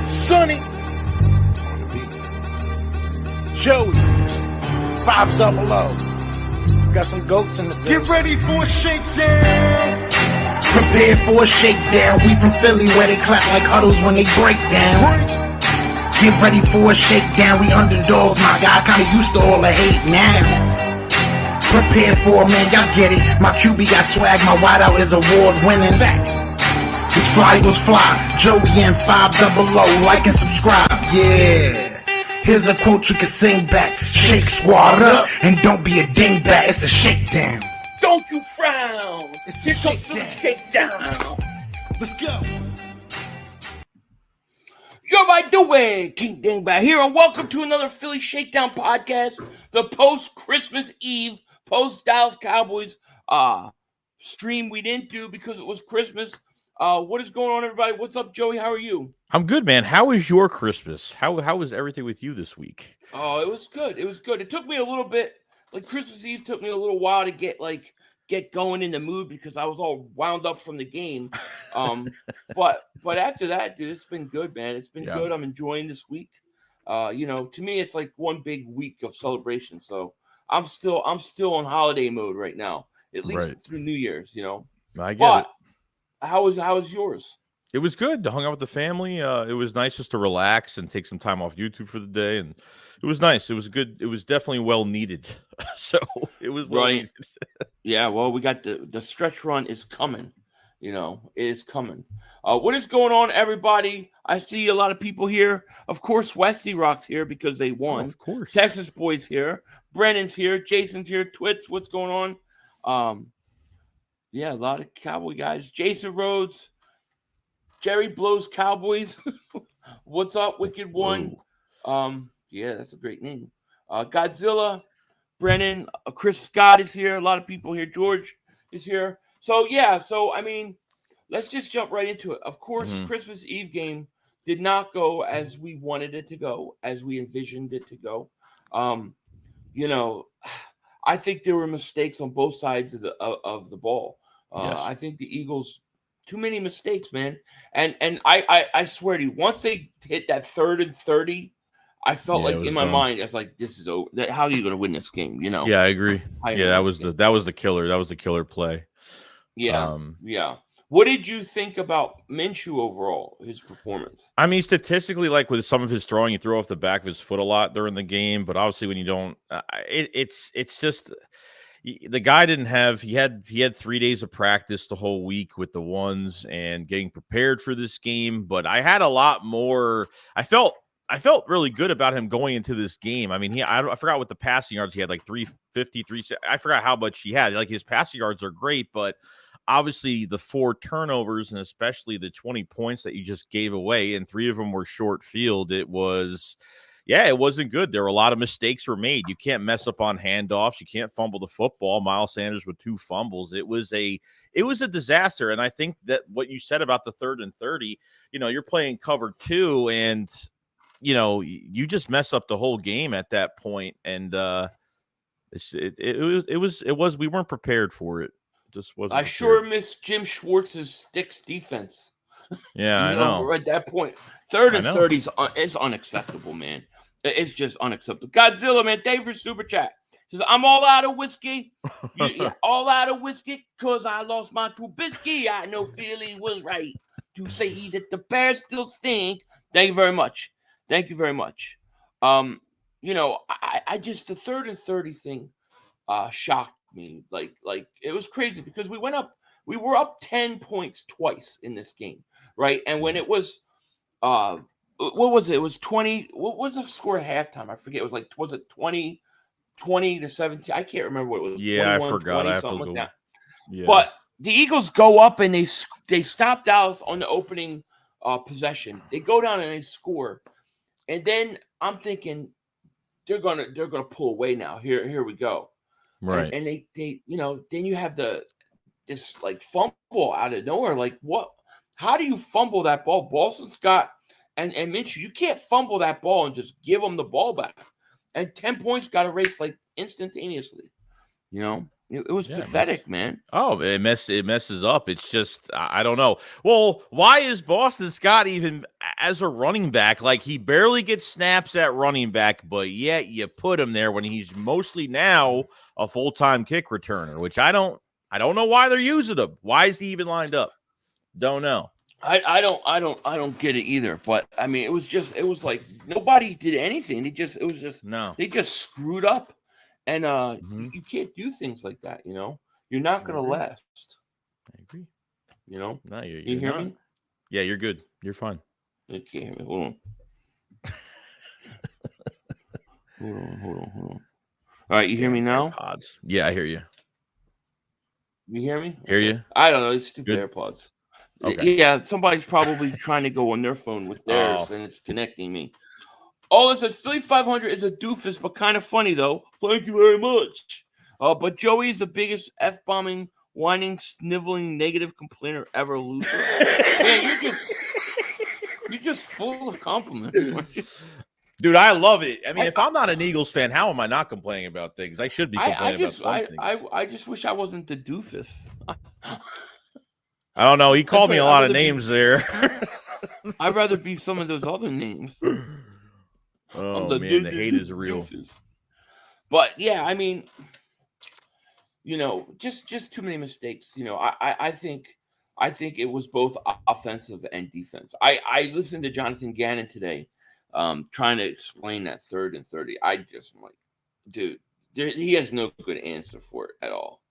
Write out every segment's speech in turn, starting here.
Sonny, Joey, 500. Got some goats in the building. Get ready for a shakedown. Prepare for a shakedown. We from Philly where they clap like huddles when they break down. Get ready for a shakedown. We underdogs, my guy. Kinda used to all the hate now. Prepare for it, man. Y'all get it. My QB got swag. My wideout is award winning. This fly was fly. Joey and 500. Like and subscribe. Yeah. Here's a quote you can sing back. Shake squad up and don't be a dingbat. It's a shakedown. Don't you frown. Here comes the shakedown. Let's go. Yo, by the way, King Dingbat here, and welcome to another Philly Shakedown podcast, the post-Christmas Eve, post-Dallas Cowboys stream we didn't do because it was Christmas. What is going on, everybody? What's up, Joey? How are you? I'm good, man. How was your Christmas? How was everything with you this week? Oh, it was good. It was good. It took me a little bit, like Christmas Eve took me a little while to get going in the mood because I was all wound up from the game. But after that, dude, it's been good, man. It's been good. I'm enjoying this week. To me, it's like one big week of celebration. So I'm still on holiday mode right now, at least through New Year's. I get it. How was yours? It was good. I hung out with the family. It was nice just to relax and take some time off YouTube for the day, and it was nice. It was good. It was definitely well needed. So it was well needed. Yeah, well, we got the stretch run is coming. It is coming. What is going on, everybody? I see a lot of people here. Of course, Westy Rock's here because they won. Of course. Texas Boy's here. Brennan's here. Jason's here. Twits, what's going on? Yeah, a lot of Cowboy guys. Jason Rhodes. Jerry Blows Cowboys. What's up, Wicked One? Yeah, that's a great name. Godzilla, Brennan, Chris Scott is here. A lot of people here. George is here. So I mean, let's just jump right into it. Of course, Christmas Eve game did not go as we wanted it to go, as we envisioned it to go. I think there were mistakes on both sides of the ball. Yes. I think the Eagles. Too many mistakes, man. And I swear to you, once they hit that 3rd and 30, I felt like in my mind, I was like, this is over. How are you going to win this game? Yeah, I agree. Yeah, that was the killer. That was the killer play. Yeah. What did you think about Minshew overall, his performance? I mean, statistically, like with some of his throwing, he threw off the back of his foot a lot during the game. But obviously, when you don't, it's just. The guy didn't have he had 3 days of practice the whole week with the ones and getting prepared for this game, but I had a lot more. I felt really good about him going into this game. I mean, I forgot what the passing yards he had, like 350, I forgot how much he had. Like his passing yards are great, but obviously the 4 turnovers and especially the 20 points that you just gave away, and 3 of them were short field. It wasn't good. There were a lot of mistakes were made. You can't mess up on handoffs. You can't fumble the football. Miles Sanders with 2 fumbles. It was a disaster. And I think that what you said about the 3rd and 30, you're playing cover 2 and, you just mess up the whole game at that point. And we weren't prepared for it. It just wasn't. I sure miss Jim Schwartz's sticks defense. Yeah, I know. At that point, 3rd and 30 is unacceptable, man. It's just unacceptable. Godzilla, man, thank you for super chat. Says, I'm all out of whiskey. All out of whiskey because I lost my Trubisky. I know Philly was right to say that the Bears still stink. Thank you very much. Thank you very much. I just the 3rd and 30 thing shocked me. Like it was crazy because we were up 10 points twice in this game, right? And when it was what was it? It was 20. What was the score at halftime? I forget. It was it 20 to 17? I can't remember what it was. Yeah, I forgot. 20, I have something to like go. that. Yeah. But the Eagles go up and they stop Dallas on the opening possession. They go down and they score. And then I'm thinking they're gonna pull away now. Here we go. Right. And they then you have this like fumble out of nowhere. Like what? How do you fumble that ball? Boston Scott and Minshew, you can't fumble that ball and just give them the ball back. And 10 points got erased like instantaneously. It was pathetic, man. Oh, it messes up. It's just I don't know. Well, why is Boston Scott even as a running back? Like, he barely gets snaps at running back, but yet you put him there when he's mostly now a full-time kick returner, which I don't know why they're using him. Why is he even lined up? Don't know. I don't get it either. But I mean, it was like nobody did anything. They just screwed up. And you can't do things like that, you know. You're not going to last. I agree. You know? No, you hear me? Yeah, you're good. You're fine. You can't hear me. Hold on. Hold on. All right, you hear me now? AirPods. Yeah, I hear you. You hear me? Hear you? I don't know. It's stupid Good. AirPods. Okay. Yeah, somebody's probably trying to go on their phone with theirs, and it's connecting me. Oh, it says Philly 500 is a doofus, but kind of funny, though. Thank you very much. But Joey is the biggest F-bombing, whining, sniveling, negative complainer ever, loser. Man, you're just full of compliments. Dude, I love it. I mean, if I'm not an Eagles fan, how am I not complaining about things? I should be complaining about something. I just wish I wasn't the doofus. I don't know. He called me a lot of names there. I'd rather be some of those other names. Oh, man, the hate is real. But, yeah, I mean, you know, just too many mistakes. You know, I think it was both offensive and defense. I listened to Jonathan Gannon today trying to explain that 3rd and 30. I just am like, dude, he has no good answer for it at all.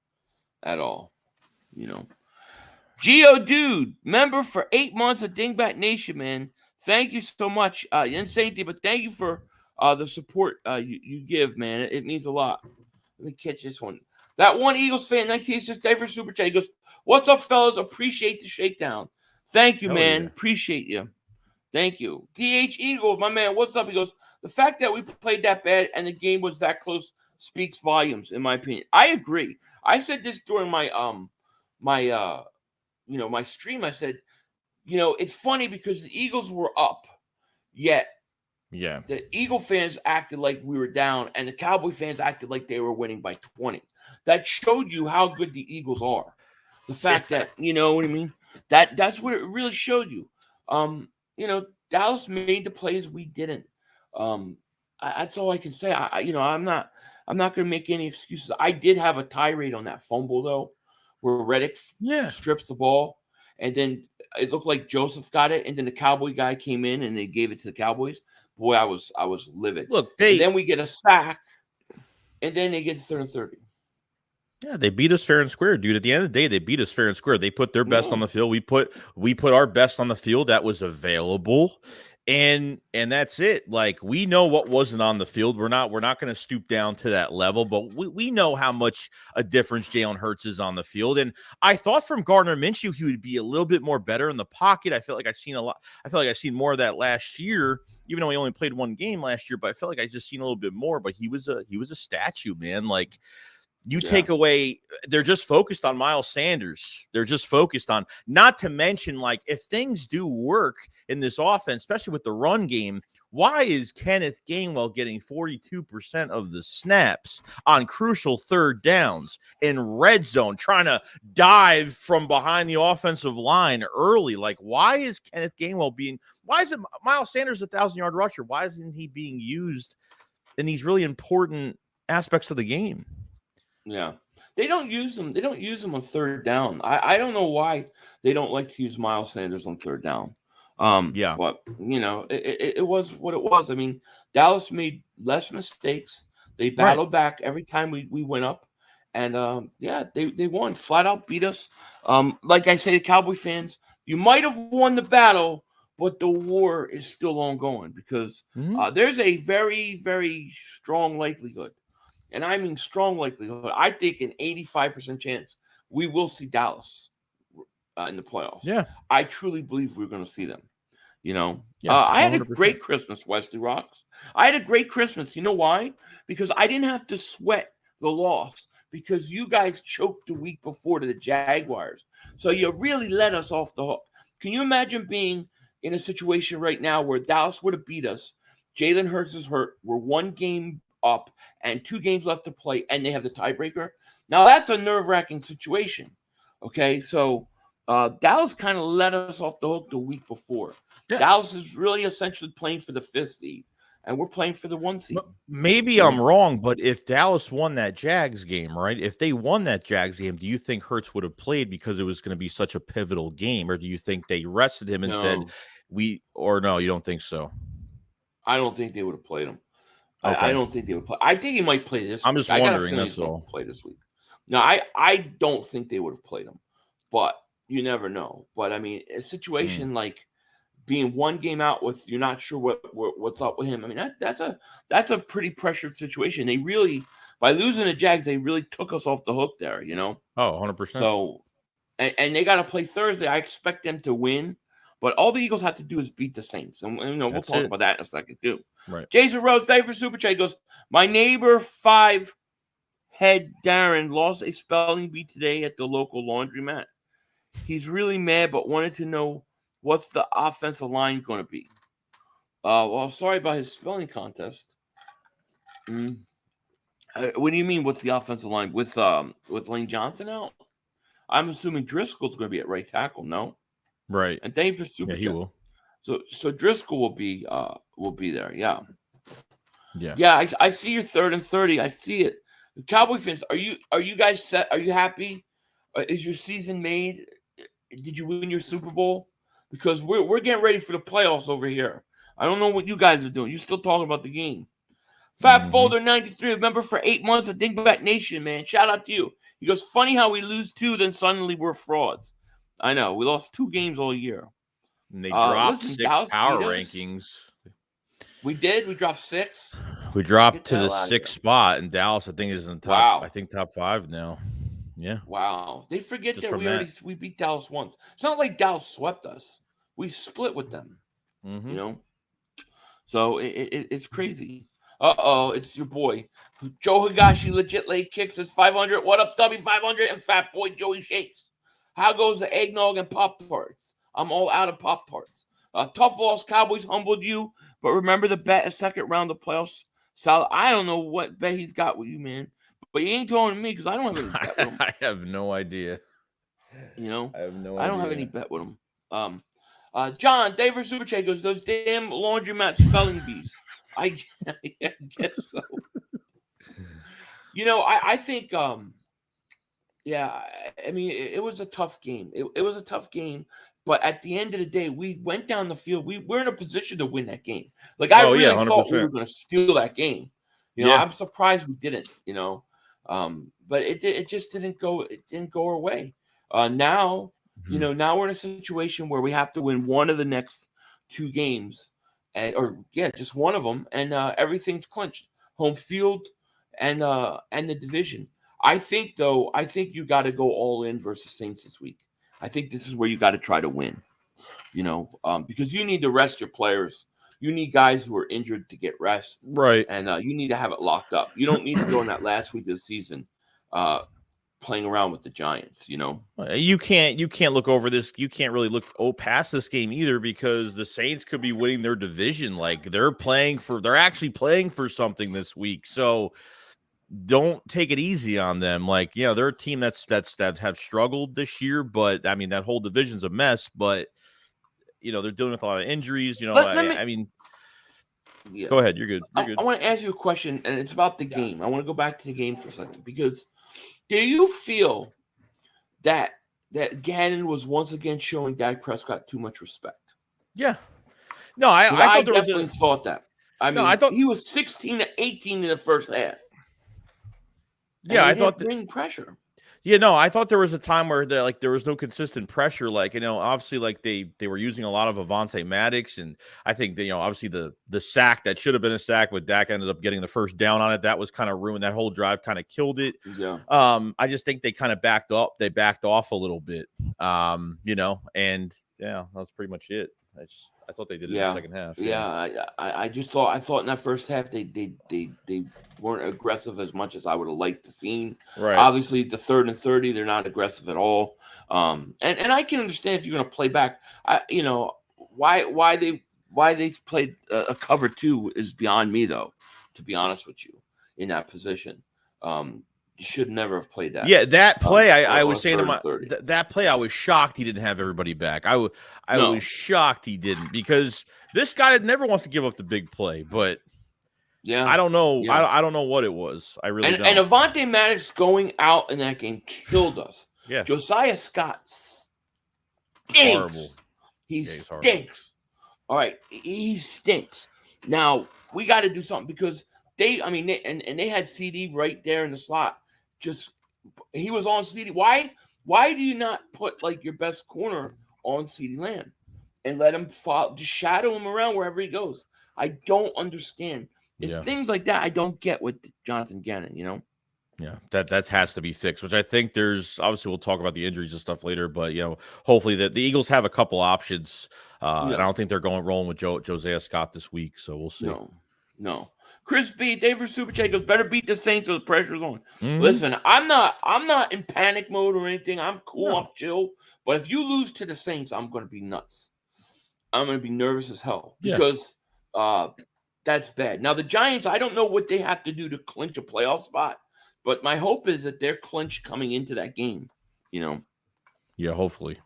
At all. You know. Geo Dude, member for 8 months of Dingbat Nation, man. Thank you so much. You didn't say anything, but thank you for the support you give, man. It means a lot. Let me catch this one. That one Eagles fan, 1986, for Super Chat. He goes, "What's up, fellas? Appreciate the shakedown." Thank you, man. Yeah. Appreciate you. Thank you. DH Eagles, my man, what's up? He goes, "The fact that we played that bad and the game was that close speaks volumes, in my opinion." I agree. I said this during my my stream. I said, you know, it's funny because the Eagles were up, yet the Eagle fans acted like we were down, and the Cowboy fans acted like they were winning by 20. That showed you how good the Eagles are. The fact that, you know what I mean? That's what it really showed you. You know, Dallas made the plays, we didn't. That's all I can say. I'm not going to make any excuses. I did have a tirade on that fumble though, where Reddick strips the ball. And then it looked like Joseph got it, and then the Cowboy guy came in and they gave it to the Cowboys. Boy, I was livid. Look, and then we get a sack, and then they get 3rd and 30. Yeah, they beat us fair and square, dude. At the end of the day, they beat us fair and square. They put their best on the field. We put our best on the field that was available. And that's it. Like, we know what wasn't on the field. We're not going to stoop down to that level, but we know how much a difference Jalen Hurts is on the field. And I thought from Gardner Minshew he would be a little bit more better in the pocket. I felt like I've seen more of that last year, even though he only played one game last year. But I felt like I just seen a little bit more. But he was a statue, man. Like, you take away, they're just focused on Miles Sanders. They're just focused on, not to mention, like, if things do work in this offense, especially with the run game, why is Kenneth Gainwell getting 42% of the snaps on crucial 3rd downs in red zone, trying to dive from behind the offensive line early? Like, why is Kenneth Gainwell why isn't Miles Sanders a 1,000-yard rusher? Why isn't he being used in these really important aspects of the game? Yeah, they don't use them. They don't use them on 3rd down. I don't know why they don't like to use Miles Sanders on 3rd down. But you know, it was what it was. I mean, Dallas made less mistakes. They battled back every time we went up, and they won, flat out beat us. Like I say, Cowboy fans, you might have won the battle, but the war is still ongoing because there's a very, very strong likelihood. And I mean strong likelihood. I think an 85% chance we will see Dallas in the playoffs. Yeah. I truly believe we're going to see them. You know, yeah, I had a great Christmas, Wesley Rocks. I had a great Christmas. You know why? Because I didn't have to sweat the loss because you guys choked the week before to the Jaguars. So you really let us off the hook. Can you imagine being in a situation right now where Dallas would have beat us? Jalen Hurts is hurt. We're 1 game up and 2 games left to play, and they have the tiebreaker. Now that's a nerve-wracking situation. Okay, so Dallas kind of let us off the hook the week before. Yeah. Dallas is really essentially playing for the 5th seed, and we're playing for the 1 seed. Maybe I'm wrong, but if Dallas won that Jags game, right? If they won that Jags game, do you think Hurts would have played because it was going to be such a pivotal game, or do you think they rested him and said no? You don't think so? I don't think they would have played him. Okay. I don't think they would play. I think he might play this. I'm week. just wondering. That's all. Play this week. No, I don't think they would have played him, but you never know. But I mean, a situation like being 1 game out with you're not sure what's up with him. I mean, that's a pretty pressured situation. They really, by losing the Jags, they really took us off the hook there. You know. Oh, 100%. So, and they got to play Thursday. I expect them to win. But all the Eagles have to do is beat the Saints. And we'll talk about that in a second, too. Right. Jason Rhodes, thank you for Super Chat. He goes, my neighbor 5-head Darren lost a spelling bee today at the local laundromat. He's really mad, but wanted to know what's the offensive line going to be. Well, sorry about his spelling contest. What do you mean, what's the offensive line? With Lane Johnson out? I'm assuming Driscoll's going to be at right tackle, no? Right. And thank you for Super Chat. He will. So Driscoll will be there. Yeah. I see your 3rd and 30. I see it. Cowboy fans, are you guys set? Are you happy? Is your season made? Did you win your Super Bowl? Because we're getting ready for the playoffs over here. I don't know what you guys are doing. You still talking about the game? Fat Folder 93, member for 8 months of Dingbat Nation, man. Shout out to you. He goes, funny how we lose 2, then suddenly we're frauds. I know. We lost 2 games all year. And they dropped 6 Dallas power rankings. We did. We dropped 6. We dropped to the 6th spot, and Dallas, I think, is in the top. Wow. I think top 5 now. Yeah. Wow. They forget that we beat Dallas once. It's not like Dallas swept us. We split with them. You know. So it's crazy. It's your boy Joe Higashi. Legit late kicks is 500. What up, W500 and Fat Boy Joey Shakes? How goes the eggnog and Pop-Tarts? I'm all out of Pop-Tarts. Tough loss. Cowboys humbled you, but remember the bet a 2nd round of playoffs. Sal, I don't know what bet he's got with you, man. But you ain't telling me because I don't have any bet with him. I have no idea. You know? I have no idea. I don't have any bet with him. John, David Super Chat goes, those damn laundromat spelling bees. I guess so. You know, I think yeah, I mean, it was a tough game. It was a tough game, but at the end of the day, we went down the field. We were in a position to win that game. Like, I really thought we were going to steal that game. You know, I'm surprised we didn't, you know. But it just didn't go. It didn't go our way. Now, you know, now we're in a situation where we have to win one of the next 2 games, just one of them, and everything's clinched. Home field and the division. I think you got to go all in versus Saints this week. I think this is where you got to try to win, you know, because you need to rest your players. You need guys who are injured to get rest, right? And you need to have it locked up. You don't need to go in that last week of the season playing around with the Giants. You know, you can't look over this. You can't really look past this game either because the Saints could be winning their division. Like they're actually playing for something this week. So don't take it easy on them. Like, you know, they're a team that have struggled this year, but I mean, that whole division's a mess, but you know, they're dealing with a lot of injuries, you know. I mean, go ahead. You're good. I want to ask you a question, and it's about the game. I want to go back to the game for a second because do you feel that Gannon was once again showing Dak Prescott too much respect? Yeah. No, I definitely thought that. I mean, I thought he was 16-18 in the first half. Yeah, I thought bring pressure. Yeah, no, I thought there was a time where there was no consistent pressure. Like, you know, obviously, like they were using a lot of Avonte Maddox, and I think you know, obviously the sack that should have been a sack, but Dak ended up getting the first down on it. That was kind of ruined. That whole drive kind of killed it. Yeah. I just think they kind of backed up. They backed off a little bit. You know, and yeah, that's pretty much it. I thought they did it in the second half. Yeah, I thought in that first half they weren't aggressive as much as I would have liked to see. Right. Obviously, the 3rd and 30, they're not aggressive at all. And I can understand if you're going to play back. You know, why they played a cover 2 is beyond me, though. To be honest with you, in that position, You should never have played that. Yeah, that play, I was saying to my that play, I was shocked he didn't have everybody back. I was shocked he didn't, because this guy never wants to give up the big play. But yeah, I don't know. Yeah. I don't know what it was. I really don't. And Avonte Maddox going out in that game killed us. Yeah, Josiah Scott stinks. Horrible. He stinks. All right, he stinks. Now we got to do something, because they had CD right there in the slot. He was on CD. Why do you not put like your best corner on CD Lamb and let him follow, just shadow him around wherever he goes? I don't understand. It's things like that I don't get with Jonathan Gannon, Yeah, that has to be fixed, which I think there's, obviously we'll talk about the injuries and stuff later, but hopefully the Eagles have a couple options. And I don't think they're rolling with Josiah Scott this week, so we'll see. No. Chris B, David Super Chat goes, better beat the Saints or the pressure's on. Listen, I'm not in panic mode or anything. I'm cool, I'm chill. But if you lose to the Saints, I'm gonna be nuts. I'm gonna be nervous as hell, because that's bad. Now the Giants, I don't know what they have to do to clinch a playoff spot, but my hope is that they're clinched coming into that game. Yeah, hopefully.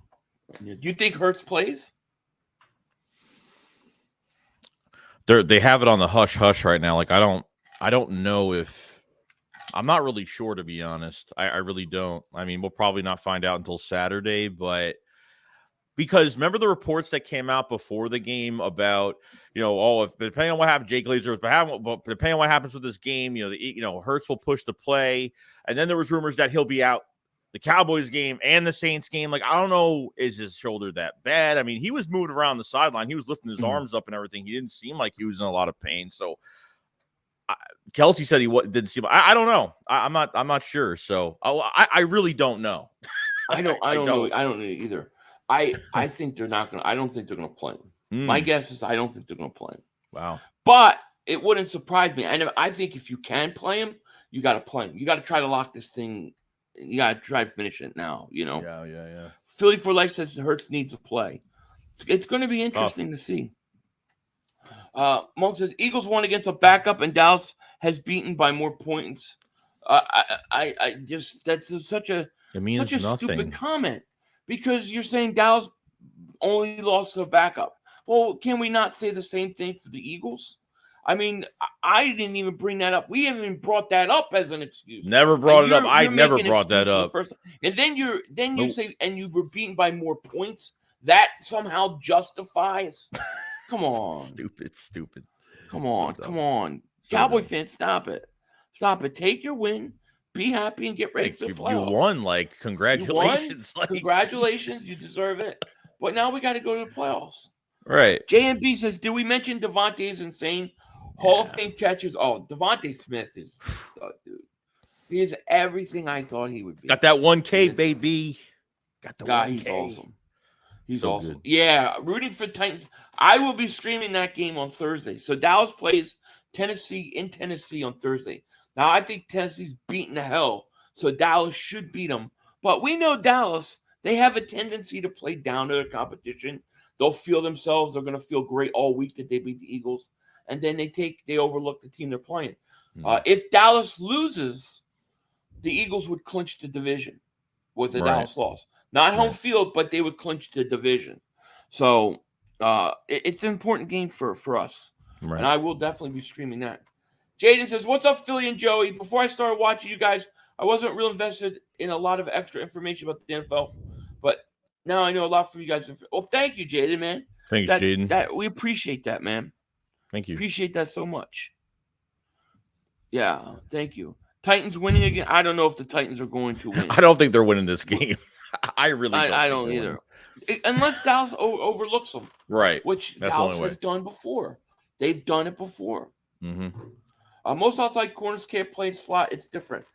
Do you think Hurts plays? They have it on the hush right now. Like I don't know if, I'm not really sure, to be honest. I really don't. I mean, we'll probably not find out until Saturday, but because remember the reports that came out before the game about, if depending on what happens, Jay Glazer, but depending on what happens with this game, Hurts will push the play, and then there was rumors that he'll be out the Cowboys game and the Saints game. Like, I don't know, is his shoulder that bad? I mean, he was moving around the sideline. He was lifting his arms up and everything. He didn't seem like he was in a lot of pain. So Kelsey said he didn't seem. I don't know. I'm not sure. So I really don't know. I don't know. I don't know either. I think they're not going to. I don't think they're going to play him. My guess is I don't think they're going to play him. Wow. But it wouldn't surprise me. I think if you can play him, you got to play him. You got to try to lock this thing. You got to try to finish it now, Yeah. Philly for Life says Hurts needs to play. It's going to be interesting to see. Monk says Eagles won against a backup, and Dallas has beaten by more points. I just, that's such a stupid comment, because you're saying Dallas only lost to a backup. Well, can we not say the same thing for the Eagles? I mean, I didn't even bring that up. We haven't even brought that up as an excuse. Never brought it up. I never brought that up. And then you say, and you were beaten by more points. That somehow justifies. Come on. Stupid. Come on. Cowboy fans, stop it. Take your win. Be happy and get ready for the playoffs. You won. Like, congratulations. Congratulations. You deserve it. But now we got to go to the playoffs. Right. JMB says, did we mention Devontae's insane Hall of Fame catches? Oh, Devontae Smith is, dude. He is everything I thought he would be. Got that 1K, baby. Got the guy. 1K. He's awesome. He's so awesome. Good. Yeah, rooting for Titans. I will be streaming that game on Thursday. So Dallas plays Tennessee in Tennessee on Thursday. Now, I think Tennessee's beating the hell, so Dallas should beat them. But we know Dallas, they have a tendency to play down to their competition. They'll feel themselves. They're going to feel great all week that they beat the Eagles. And then they overlook the team they're playing. If Dallas loses, the Eagles would clinch the division with the Dallas loss. Not home field, but they would clinch the division. So it's an important game for us. Right. And I will definitely be streaming that. Jaden says, what's up, Philly and Joey? Before I started watching you guys, I wasn't real invested in a lot of extra information about the NFL. But now I know a lot from you guys. Well, thank you, Jaden, man. Thanks, Jaden. We appreciate that, man. Thank you. Appreciate that so much. Yeah, thank you. Titans winning again. I don't know if the Titans are going to win. I don't think they're winning this game. I really don't. I don't either. Unless Dallas overlooks them. Right. Which Dallas has done before. They've done it before. Mm-hmm. Most outside corners can't play slot. It's different.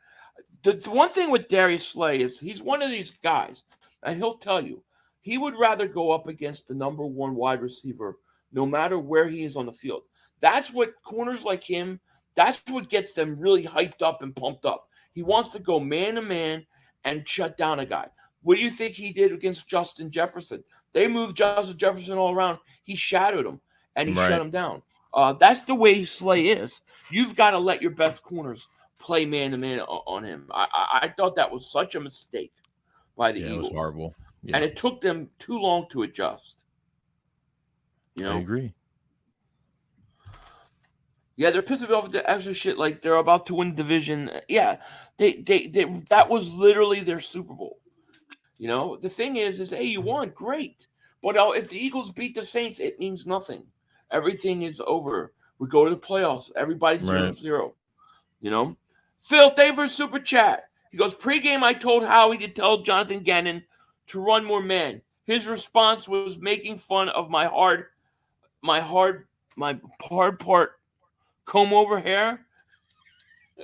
The one thing with Darius Slay is he's one of these guys, and he'll tell you, he would rather go up against the number one wide receiver no matter where he is on the field. That's what corners like him, that's what gets them really hyped up and pumped up. He wants to go man-to-man and shut down a guy. What do you think he did against Justin Jefferson? They moved Justin Jefferson all around. He shadowed him, and he shut him down. That's the way Slay is. You've got to let your best corners play man-to-man on him. I thought that was such a mistake by the Eagles. It was horrible. Yeah. And it took them too long to adjust. I agree. Yeah, they're pissing me off with the extra shit like they're about to win the division. Yeah, they that was literally their Super Bowl. The thing is hey, you won, great. But if the Eagles beat the Saints, it means nothing. Everything is over. We go to the playoffs. Everybody's 0-0. Phil Davis super chat. He goes, pregame I told Howie to tell Jonathan Gannon to run more man. His response was making fun of my hard part comb over hair.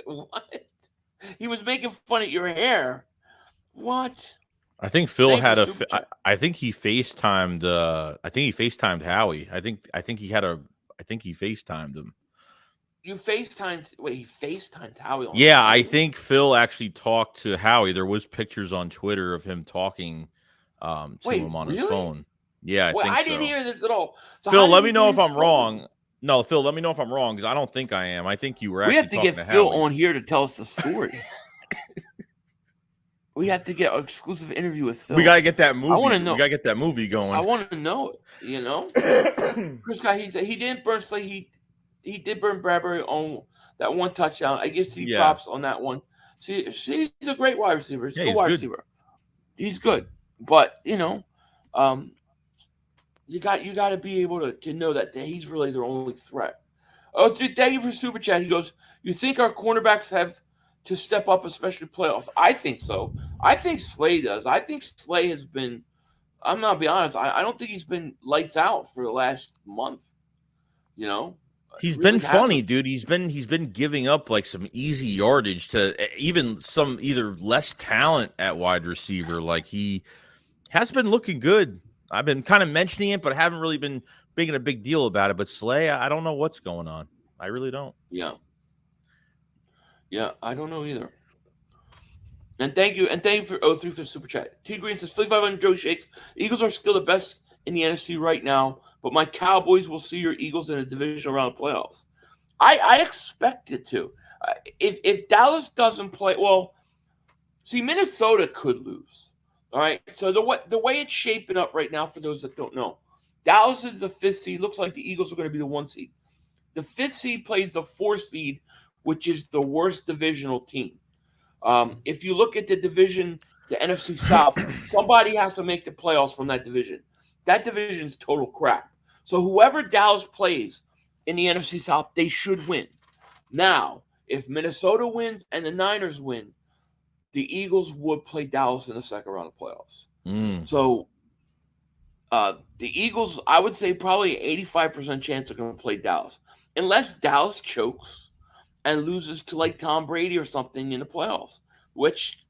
What? He was making fun of your hair. What? I think Phil had I think he FaceTimed. I think he FaceTimed Howie. I think he FaceTimed him. You FaceTimed? Wait, he FaceTimed Howie. Yeah, I think Phil actually talked to Howie. There was pictures on Twitter of him talking to him on his phone. Yeah, I didn't hear this at all. So Phil, let me know if I'm wrong. No, Phil, let me know if I'm wrong because I don't think I am. I think you were actually talking to Howie. We have to get Phil on here to tell us the story. We have to get an exclusive interview with Phil. We gotta get that movie. I want to know. We gotta get that movie going. I want to know it. Chris guy, he didn't burn Slay. He did burn Bradbury on that one touchdown. I guess he props on that one. See, he's a great wide receiver. He's a good wide receiver. He's good, but you got to be able to know that he's really their only threat. Oh, thank you for super chat. He goes, you think our cornerbacks have to step up, especially playoffs? I think so. I think Slay does. I think Slay has been. I'm not be honest. I don't think he's been lights out for the last month. He's really been funny, dude. He's been giving up like some easy yardage to even some either less talent at wide receiver. Like he has been looking good. I've been kind of mentioning it, but I haven't really been making a big deal about it. But Slay, I don't know what's going on. I really don't. Yeah, I don't know either. And thank you for 03 for the super chat. T Green says 500 Joe Shakes. Eagles are still the best in the NFC right now, but my Cowboys will see your Eagles in a divisional round of playoffs. I expect it to. If Dallas doesn't play, well, see, Minnesota could lose. All right. So the way it's shaping up right now, for those that don't know, Dallas is the 5th seed. Looks like the Eagles are going to be the 1 seed. The 5th seed plays the 4th seed, which is the worst divisional team. If you look at the division, the NFC South, somebody has to make the playoffs from that division. That division's total crap. So whoever Dallas plays in the NFC South, they should win. Now, if Minnesota wins and the Niners win, the Eagles would play Dallas in the second round of playoffs. So the Eagles, I would say probably 85% chance they're going to play Dallas. Unless Dallas chokes and loses to like Tom Brady or something in the playoffs, which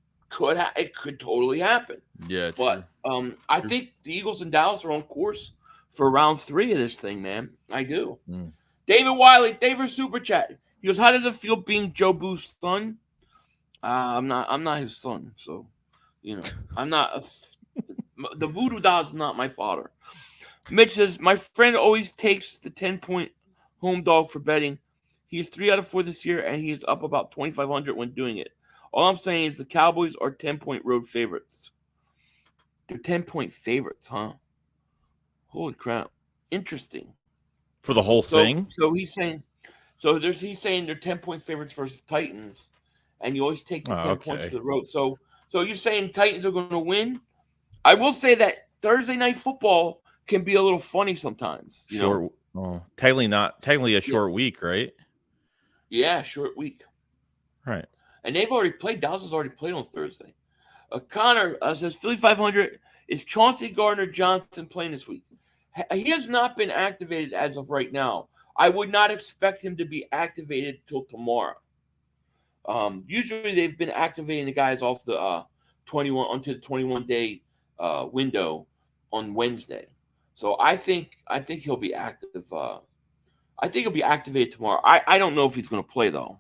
it could totally happen. Yeah, but I think the Eagles and Dallas are on course for round 3 of this thing, man. I do. David Wiley, David super chat. He goes, "How does it feel being Joe Booth's son?" I'm not his son, so I'm not. The voodoo doll is not my father. Mitch says, "My friend always takes the 10-point home dog for betting. He is 3 out of 4 this year, and he is up about 2,500 when doing it. All I'm saying is the Cowboys are 10-point road favorites. They're 10-point favorites, huh? Holy crap! Interesting. For the whole thing. So he's saying, he's saying they're 10-point favorites versus Titans, and you always take the 10 points to the road. So you're saying Titans are going to win? I will say that Thursday night football can be a little funny sometimes. Technically a short week, right? Yeah, short week. Right. And they've already played. Dallas has already played on Thursday. Connor says, Philly 500, is Chauncey Gardner-Johnson playing this week? He has not been activated as of right now. I would not expect him to be activated till tomorrow. Usually they've been activating the guys off the 21 onto the 21-day window on Wednesday. So I think he'll be active. I think he'll be activated tomorrow. I don't know if he's going to play though.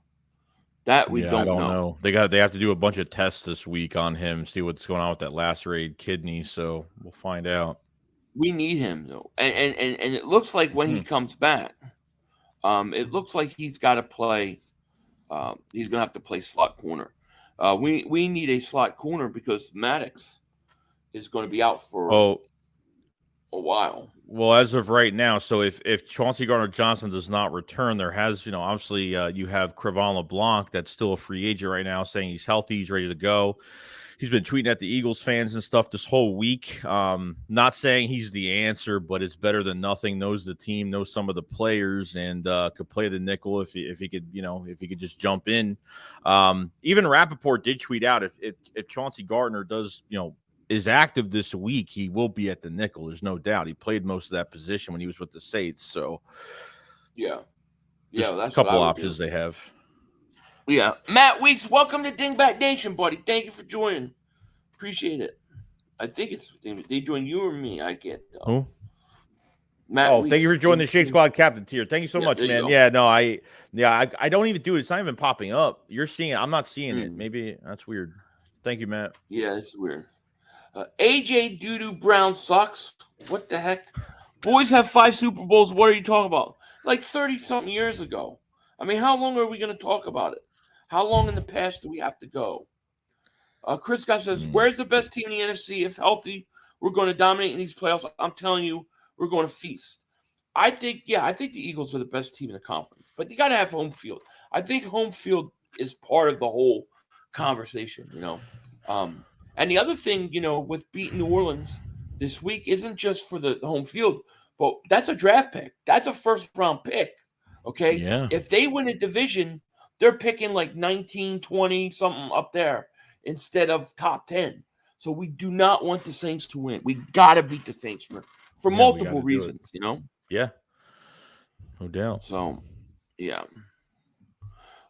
That we don't know. They have to do a bunch of tests this week on him, see what's going on with that lacerated kidney. So we'll find out. We need him though, and it looks like when he comes back, it looks like he's got to play He's going to have to play slot corner. We need a slot corner because Maddox is going to be out for a while. Well, as of right now, so if Chauncey Gardner-Johnson does not return, there has, obviously you have Crevan LeBlanc that's still a free agent right now saying he's healthy, he's ready to go. He's been tweeting at the Eagles fans and stuff this whole week. Not saying he's the answer, but it's better than nothing. Knows the team, knows some of the players, and could play the nickel if he could, if he could just jump in. Even Rappaport did tweet out if Chauncey Gardner does, is active this week, he will be at the nickel. There's no doubt. He played most of that position when he was with the Saints. So that's a couple options they have. Yeah. Matt Weeks, welcome to Dingbat Nation, buddy. Thank you for joining. Appreciate it. I think they join you or me. I get who? Matt Weeks. Thank you for joining the Shake Squad Captain tier. Thank you so much, man. Yeah, no, I don't even do it. It's not even popping up. You're seeing it. I'm not seeing it. Maybe that's weird. Thank you, Matt. Yeah, it's weird. AJ Doodoo Brown sucks. What the heck? Boys have 5 Super Bowls. What are you talking about? Like 30-something years ago. I mean, how long are we going to talk about it? How long in the past do we have to go? Chris Scott says, where's the best team in the NFC? If healthy, we're going to dominate in these playoffs. I'm telling you, we're going to feast. I think the Eagles are the best team in the conference. But you got to have home field. I think home field is part of the whole conversation, And the other thing, with beating New Orleans this week isn't just for the home field, but that's a draft pick. That's a first-round pick, okay? Yeah. If they win a division, they're picking like 19, 20, something up there instead of top 10. So we do not want the Saints to win. We got to beat the Saints for multiple reasons, Yeah. No doubt. So, yeah.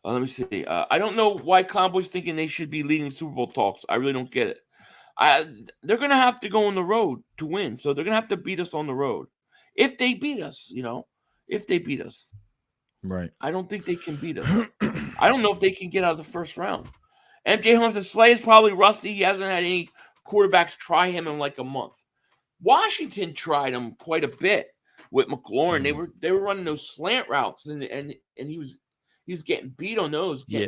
Let me see. I don't know why Cowboys thinking they should be leading Super Bowl talks. I really don't get it. They're going to have to go on the road to win, so they're going to have to beat us on the road. If they beat us, if they beat us. Right. I don't think they can beat us. I don't know if they can get out of the first round. MJ Holmes says, Slay is probably rusty. He hasn't had any quarterbacks try him in like a month. Washington tried him quite a bit with McLaurin. They were running those slant routes, and he was getting beat on those. They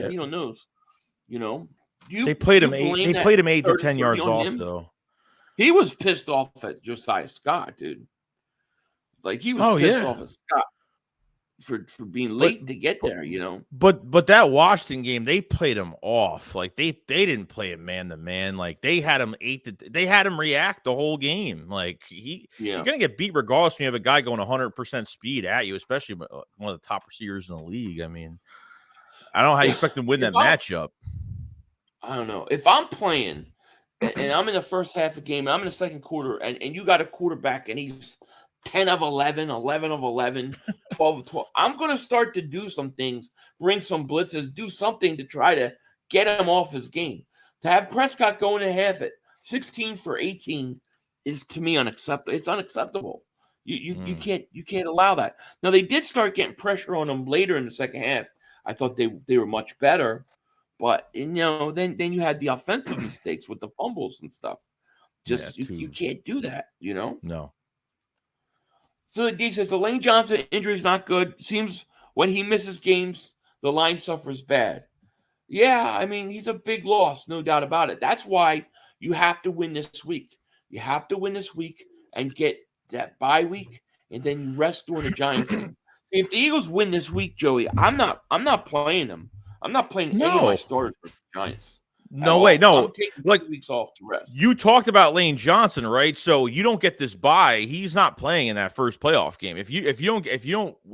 played him 8 to 10 yards off, though. He was pissed off at Josiah Scott, dude. Like he was pissed off at Scott for being late to get there, But that Washington game, they played him off. Like they didn't play him man to man. Like they had him they had him react the whole game. Like you're gonna get beat regardless when you have a guy going 100% speed at you, especially one of the top receivers in the league. I mean, I don't know how you expect them to win that matchup. I don't know. If I'm playing and I'm in the first half of the game, I'm in the second quarter, and you got a quarterback and he's 10 of 11, 11 of 11, 12 of 12. I'm going to start to do some things, bring some blitzes, do something to try to get him off his game. To have Prescott going to half it, 16 for 18 is to me unacceptable. It's unacceptable. You can't allow that. Now they did start getting pressure on him later in the second half. I thought they were much better, but then you had the offensive mistakes with the fumbles and stuff. You can't do that, No. Philly D says the Lane Johnson injury is not good. Seems when he misses games, the line suffers bad. Yeah, I mean, he's a big loss, no doubt about it. That's why you have to win this week. You have to win this week and get that bye week, and then you rest during the Giants game. If the Eagles win this week, Joey, I'm not playing them. I'm not playing any of my starters for the Giants. No way, no. I'm taking 2 weeks off to rest. You talked about Lane Johnson, right? So you don't get this bye. He's not playing in that first playoff game. If you don't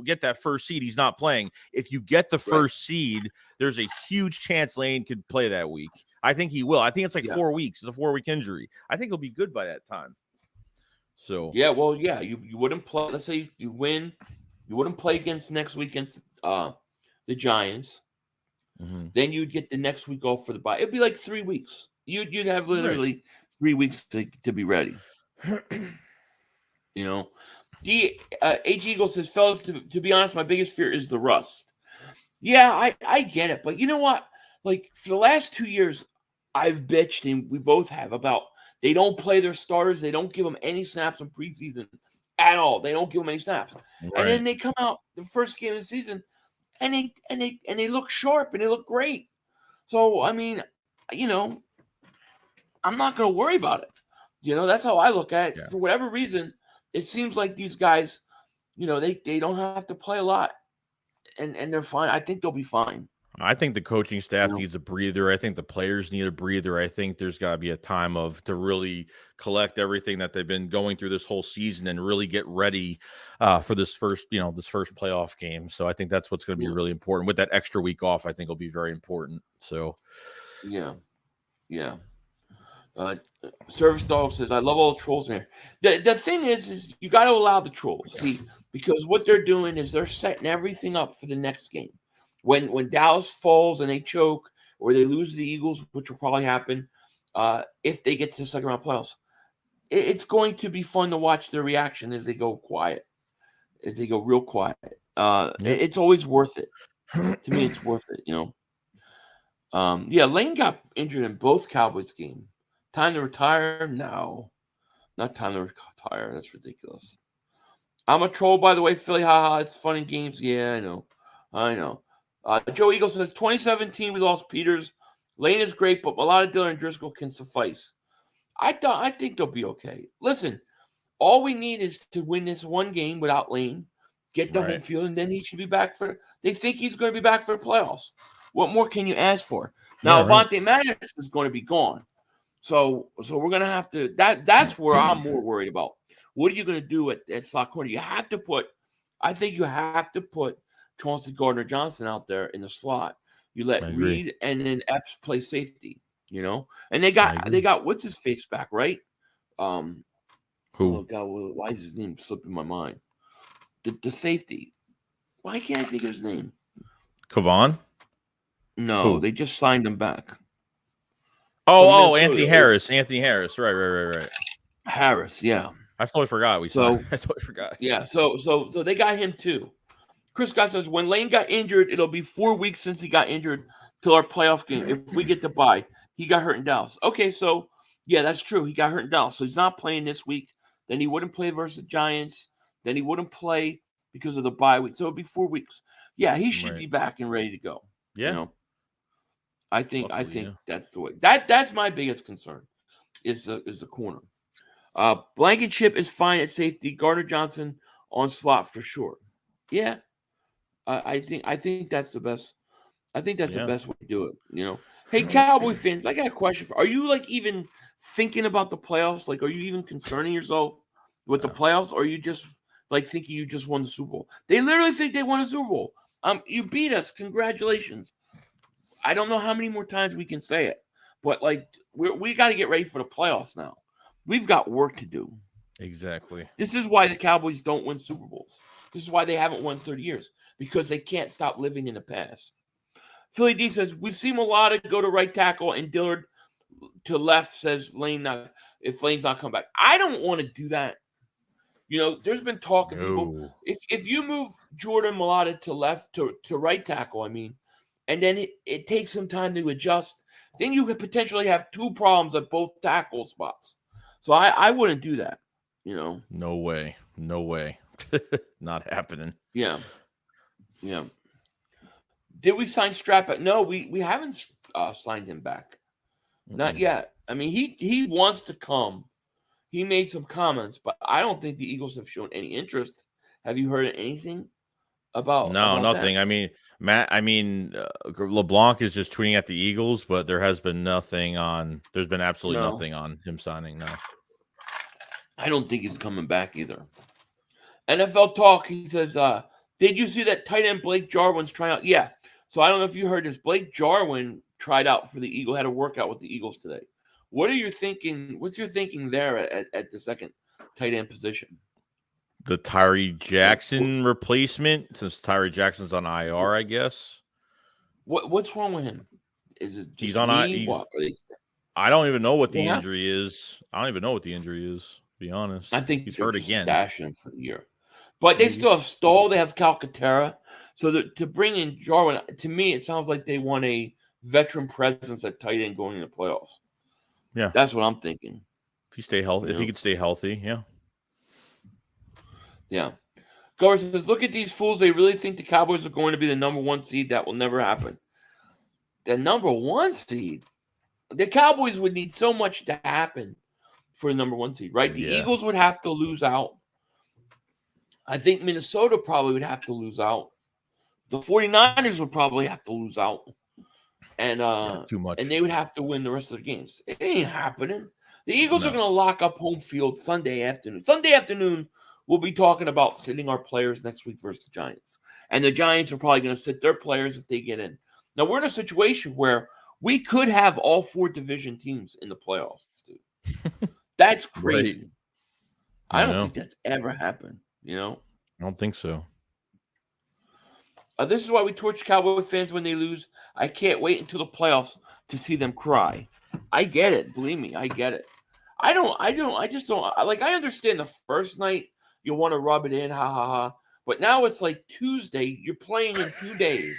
get that first seed, he's not playing. If you get the first seed, there's a huge chance Lane could play that week. I think he will. I think it's like 4 weeks. It's a 4-week injury. I think he'll be good by that time. So you wouldn't play. Let's say you win, you wouldn't play next week against the Giants. Mm-hmm. Then you'd get the next week off for the bye. It'd be like 3 weeks. You'd have literally 3 weeks to be ready. The AG Eagle says, fellas, to be honest, my biggest fear is the rust. Yeah, I get it, but you know what? Like for the last 2 years, I've bitched, and we both have, about they don't play their starters. They don't give them any snaps in preseason at all. They don't give them any snaps, and then they come out the first game of the season. and they look sharp and they look great. So I mean, I'm not going to worry about it. That's how I look at it. Yeah. For whatever reason, it seems like these guys, they don't have to play a lot, and they're fine. I think they'll be fine. I think the coaching staff needs a breather. I think the players need a breather. I think there's got to be a time to really collect everything that they've been going through this whole season and really get ready for this first playoff game. So I think that's what's going to be really important. With that extra week off, I think will be very important. So, yeah. Service Dog says, I love all the trolls in here. The thing is you got to allow the trolls, see, because what they're doing is they're setting everything up for the next game. When Dallas falls and they choke or they lose the Eagles, which will probably happen if they get to the second round playoffs, it's going to be fun to watch their reaction as they go quiet, as they go real quiet. It's always worth it. To me, it's worth it, Lane got injured in both Cowboys games. Time to retire? No. Not time to retire. That's ridiculous. I'm a troll, by the way, Philly. Haha, it's fun in games. Yeah, I know. Joe Eagle says, 2017, we lost Peters. Lane is great, but a lot of Dillon and Driscoll can suffice. I think they'll be okay. Listen, all we need is to win this one game without Lane, get the home field, and then he should be back they think he's going to be back for the playoffs. What more can you ask for? Now, Avante Maddox is going to be gone. So we're going to have to – that's where I'm more worried about. What are you going to do at slot corner? I think you have to put Chauncey Gardner-Johnson out there in the slot. You let Reed and then Epps play safety, And they got what's his face back, right? Who? Oh God, why is his name slipping my mind? The safety. Why can't I think of his name? Kavon? No, they just signed him back. Anthony Harris. Anthony Harris. Right. Harris, yeah. I totally forgot. I totally forgot. Yeah, so they got him too. Chris Scott says, when Lane got injured, it'll be 4 weeks since he got injured till our playoff game. If we get the bye, he got hurt in Dallas. Okay, so yeah, that's true. He got hurt in Dallas, so he's not playing this week. Then he wouldn't play versus the Giants. Then he wouldn't play because of the bye week. So it'll be 4 weeks. Yeah, he should be back and ready to go. Yeah. I think that's the way. That's my biggest concern is the corner. Blankenship is fine at safety. Gardner-Johnson on slot for sure. Yeah. I think that's the best. I think that's the best way to do it. Hey, Cowboy fans, I got a question for. Are you even thinking about the playoffs? Are you even concerning yourself with the playoffs, or are you just thinking you just won the Super Bowl? They literally think they won a Super Bowl. You beat us. Congratulations. I don't know how many more times we can say it, but we got to get ready for the playoffs now. We've got work to do. Exactly. This is why the Cowboys don't win Super Bowls. This is why they haven't won 30 years, because they can't stop living in the past. Philly D says, we've seen Mulata go to right tackle and Dillard to left, says Lane. If Lane's not come back, I don't want to do that. There's been talk of people. If you move Jordan Mulata to left to right tackle, and then it takes some time to adjust, then you could potentially have two problems at both tackle spots. So I wouldn't do that. No way. Not happening. Yeah. Did we sign Strap? No, we haven't signed him back. Not yet. He wants to come. He made some comments, but I don't think the Eagles have shown any interest. Have you heard anything about? No, about nothing. That? LeBlanc is just tweeting at the Eagles, but there has been nothing on. There's been absolutely nothing on him signing. No, I don't think he's coming back either. NFL Talk. He says, "Did you see that tight end Blake Jarwin's trying out?" Yeah. So I don't know if you heard this. Blake Jarwin tried out for the Eagles. Had a workout with the Eagles today. What are you thinking? What's your thinking there at the second tight end position? The Tyree Jackson replacement, since Tyree Jackson's on IR, I guess. What's wrong with him? Is it he's on IR? I don't even know what the injury is. To be honest, I think he's hurt again. Stashing him for the year, but they still have Stoll. They have Calcaterra. So to bring in Jarwin, to me, it sounds like they want a veteran presence at tight end going into the playoffs. Yeah, that's what I'm thinking. If he stay healthy, if he could stay healthy, yeah. Yeah. Goer says, look at these fools. They really think the Cowboys are going to be the number 1 seed. That will never happen. The number 1 seed? The Cowboys would need so much to happen for the number 1 seed, right? The Eagles would have to lose out. I think Minnesota probably would have to lose out. The 49ers would probably have to lose out. And too much. And they would have to win the rest of their games. It ain't happening. The Eagles are going to lock up home field Sunday afternoon. Sunday afternoon, we'll be talking about sitting our players next week versus the Giants. And the Giants are probably going to sit their players if they get in. Now, we're in a situation where we could have all 4 division teams in the playoffs, dude. That's crazy. Right. I don't think that's ever happened, you know? I don't think so. This is why we torch Cowboy fans when they lose. I can't wait until the playoffs to see them cry. I get it. Believe me, I get it. I just don't. Like, I understand the first night you want to rub it in, ha, ha, ha. But now it's like Tuesday. You're playing in 2 days.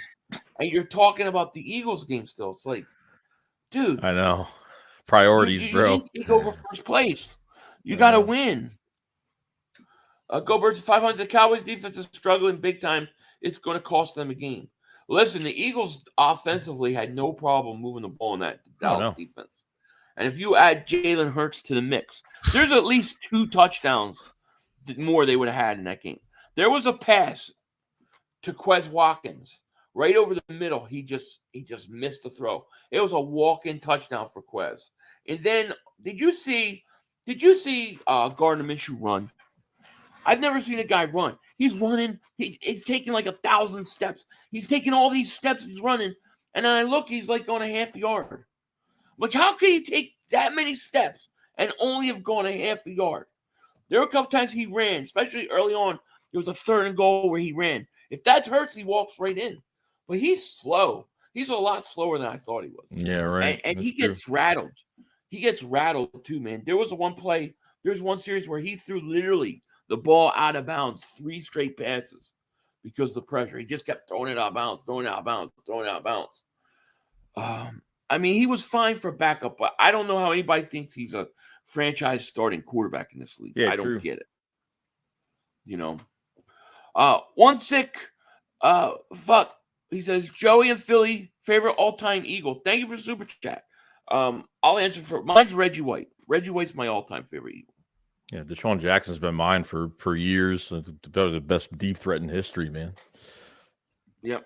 And you're talking about the Eagles game still. It's like, dude. I know. Priorities, bro. You take over first place. You got to win. Go Birds 500. The Cowboys defense is struggling big time. It's going to cost them a game. Listen, the Eagles offensively had no problem moving the ball in that Dallas defense. And if you add Jalen Hurts to the mix, there's at least 2 touchdowns more they would have had in that game. There was a pass to Quez Watkins right over the middle. He just missed the throw. It was a walk-in touchdown for Quez. And then did you see Gardner Minshew run? I've never seen a guy run. He's running. He's taking like 1,000 steps. He's taking all these steps. He's running. And then I look, he's like going a half yard. I'm like, how can he take that many steps and only have gone a half a yard? There were a couple times he ran, especially early on. There was a 3rd and goal where he ran. If that's Hurts, he walks right in. But he's slow. He's a lot slower than I thought he was. Yeah, right. And he gets rattled. He gets rattled too, man. There was one series where he threw literally the ball out of bounds 3 straight passes because of the pressure. He just kept throwing it out of bounds, throwing it out of bounds, throwing it out of bounds. I mean, he was fine for backup, but I don't know how anybody thinks he's a franchise starting quarterback in this league. I don't get it. You know. One sick fuck. He says, Joey and Philly, favorite all-time Eagle. Thank you for super chat. I'll answer for mine's Reggie White. Reggie White's my all-time favorite Eagle. Yeah, Deshaun Jackson's been mine for years. The best deep threat in history, man. Yep.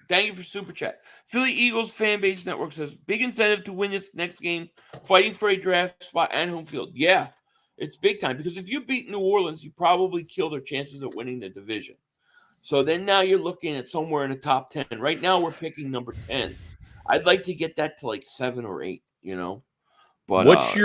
Thank you for super chat. Philly Eagles fan base network says big incentive to win this next game, fighting for a draft spot and home field. Yeah, it's big time because if you beat New Orleans, you probably kill their chances of winning the division. So then now you're looking at somewhere in the top 10. Right now we're picking number 10. I'd like to get that to like 7 or 8. You know, but what's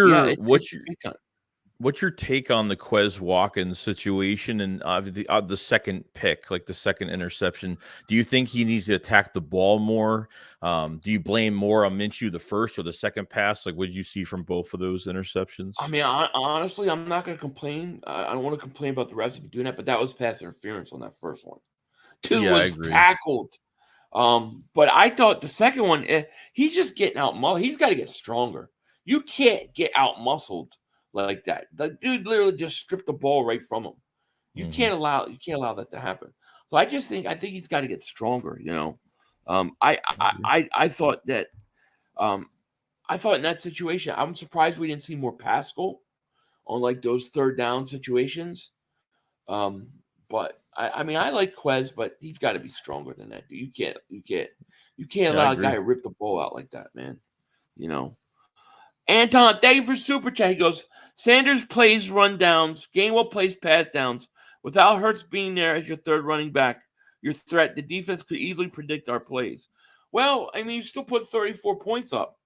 your take on the Quez Watkins situation and the second pick, like the second interception? Do you think he needs to attack the ball more? Do you blame more on Minshew the first or the second pass? Like, what did you see from both of those interceptions? I mean, honestly, I'm not going to complain. I don't want to complain about the rest of it doing that, but that was pass interference on that first one. 2 was tackled. But I thought the second one, he's just getting out muscled. He's got to get stronger. You can't get out muscled like that. The dude literally just stripped the ball right from him. You can't allow that to happen. So I think he's got to get stronger, you know. I thought that in that situation, I'm surprised we didn't see more Pascal on like those 3rd down situations. But I mean I like Quez, but he's got to be stronger than that. You can't allow a guy to rip the ball out like that, man. You know. Anton, thank you for super chat. He goes, Sanders plays run downs, Gainwell plays pass downs. Without Hurts being there as your 3rd running back, your threat, the defense could easily predict our plays. Well, I mean, you still put 34 points up,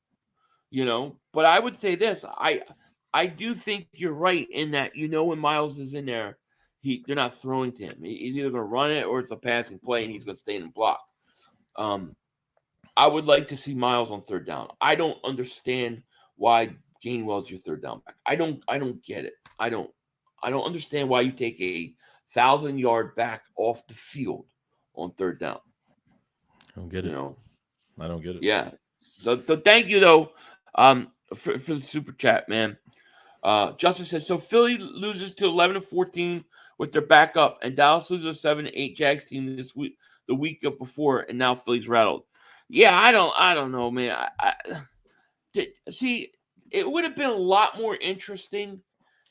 you know. But I would say this: I do think you're right in that, you know, when Miles is in there, they're not throwing to him. He's either going to run it or it's a passing play, and he's going to stay in the block. I would like to see Miles on 3rd down. I don't understand why Gainwell's your 3rd down back. I don't get it. I don't understand why you take a 1,000-yard back off the field on 3rd down. I don't get it. You know, I don't get it. Yeah. So thank you though, for the super chat, man. Justin says, so Philly loses to 11-14 with their backup, and Dallas loses a 7-8 Jags team this week, the week before, and now Philly's rattled. Yeah, I don't know, man. See, it would have been a lot more interesting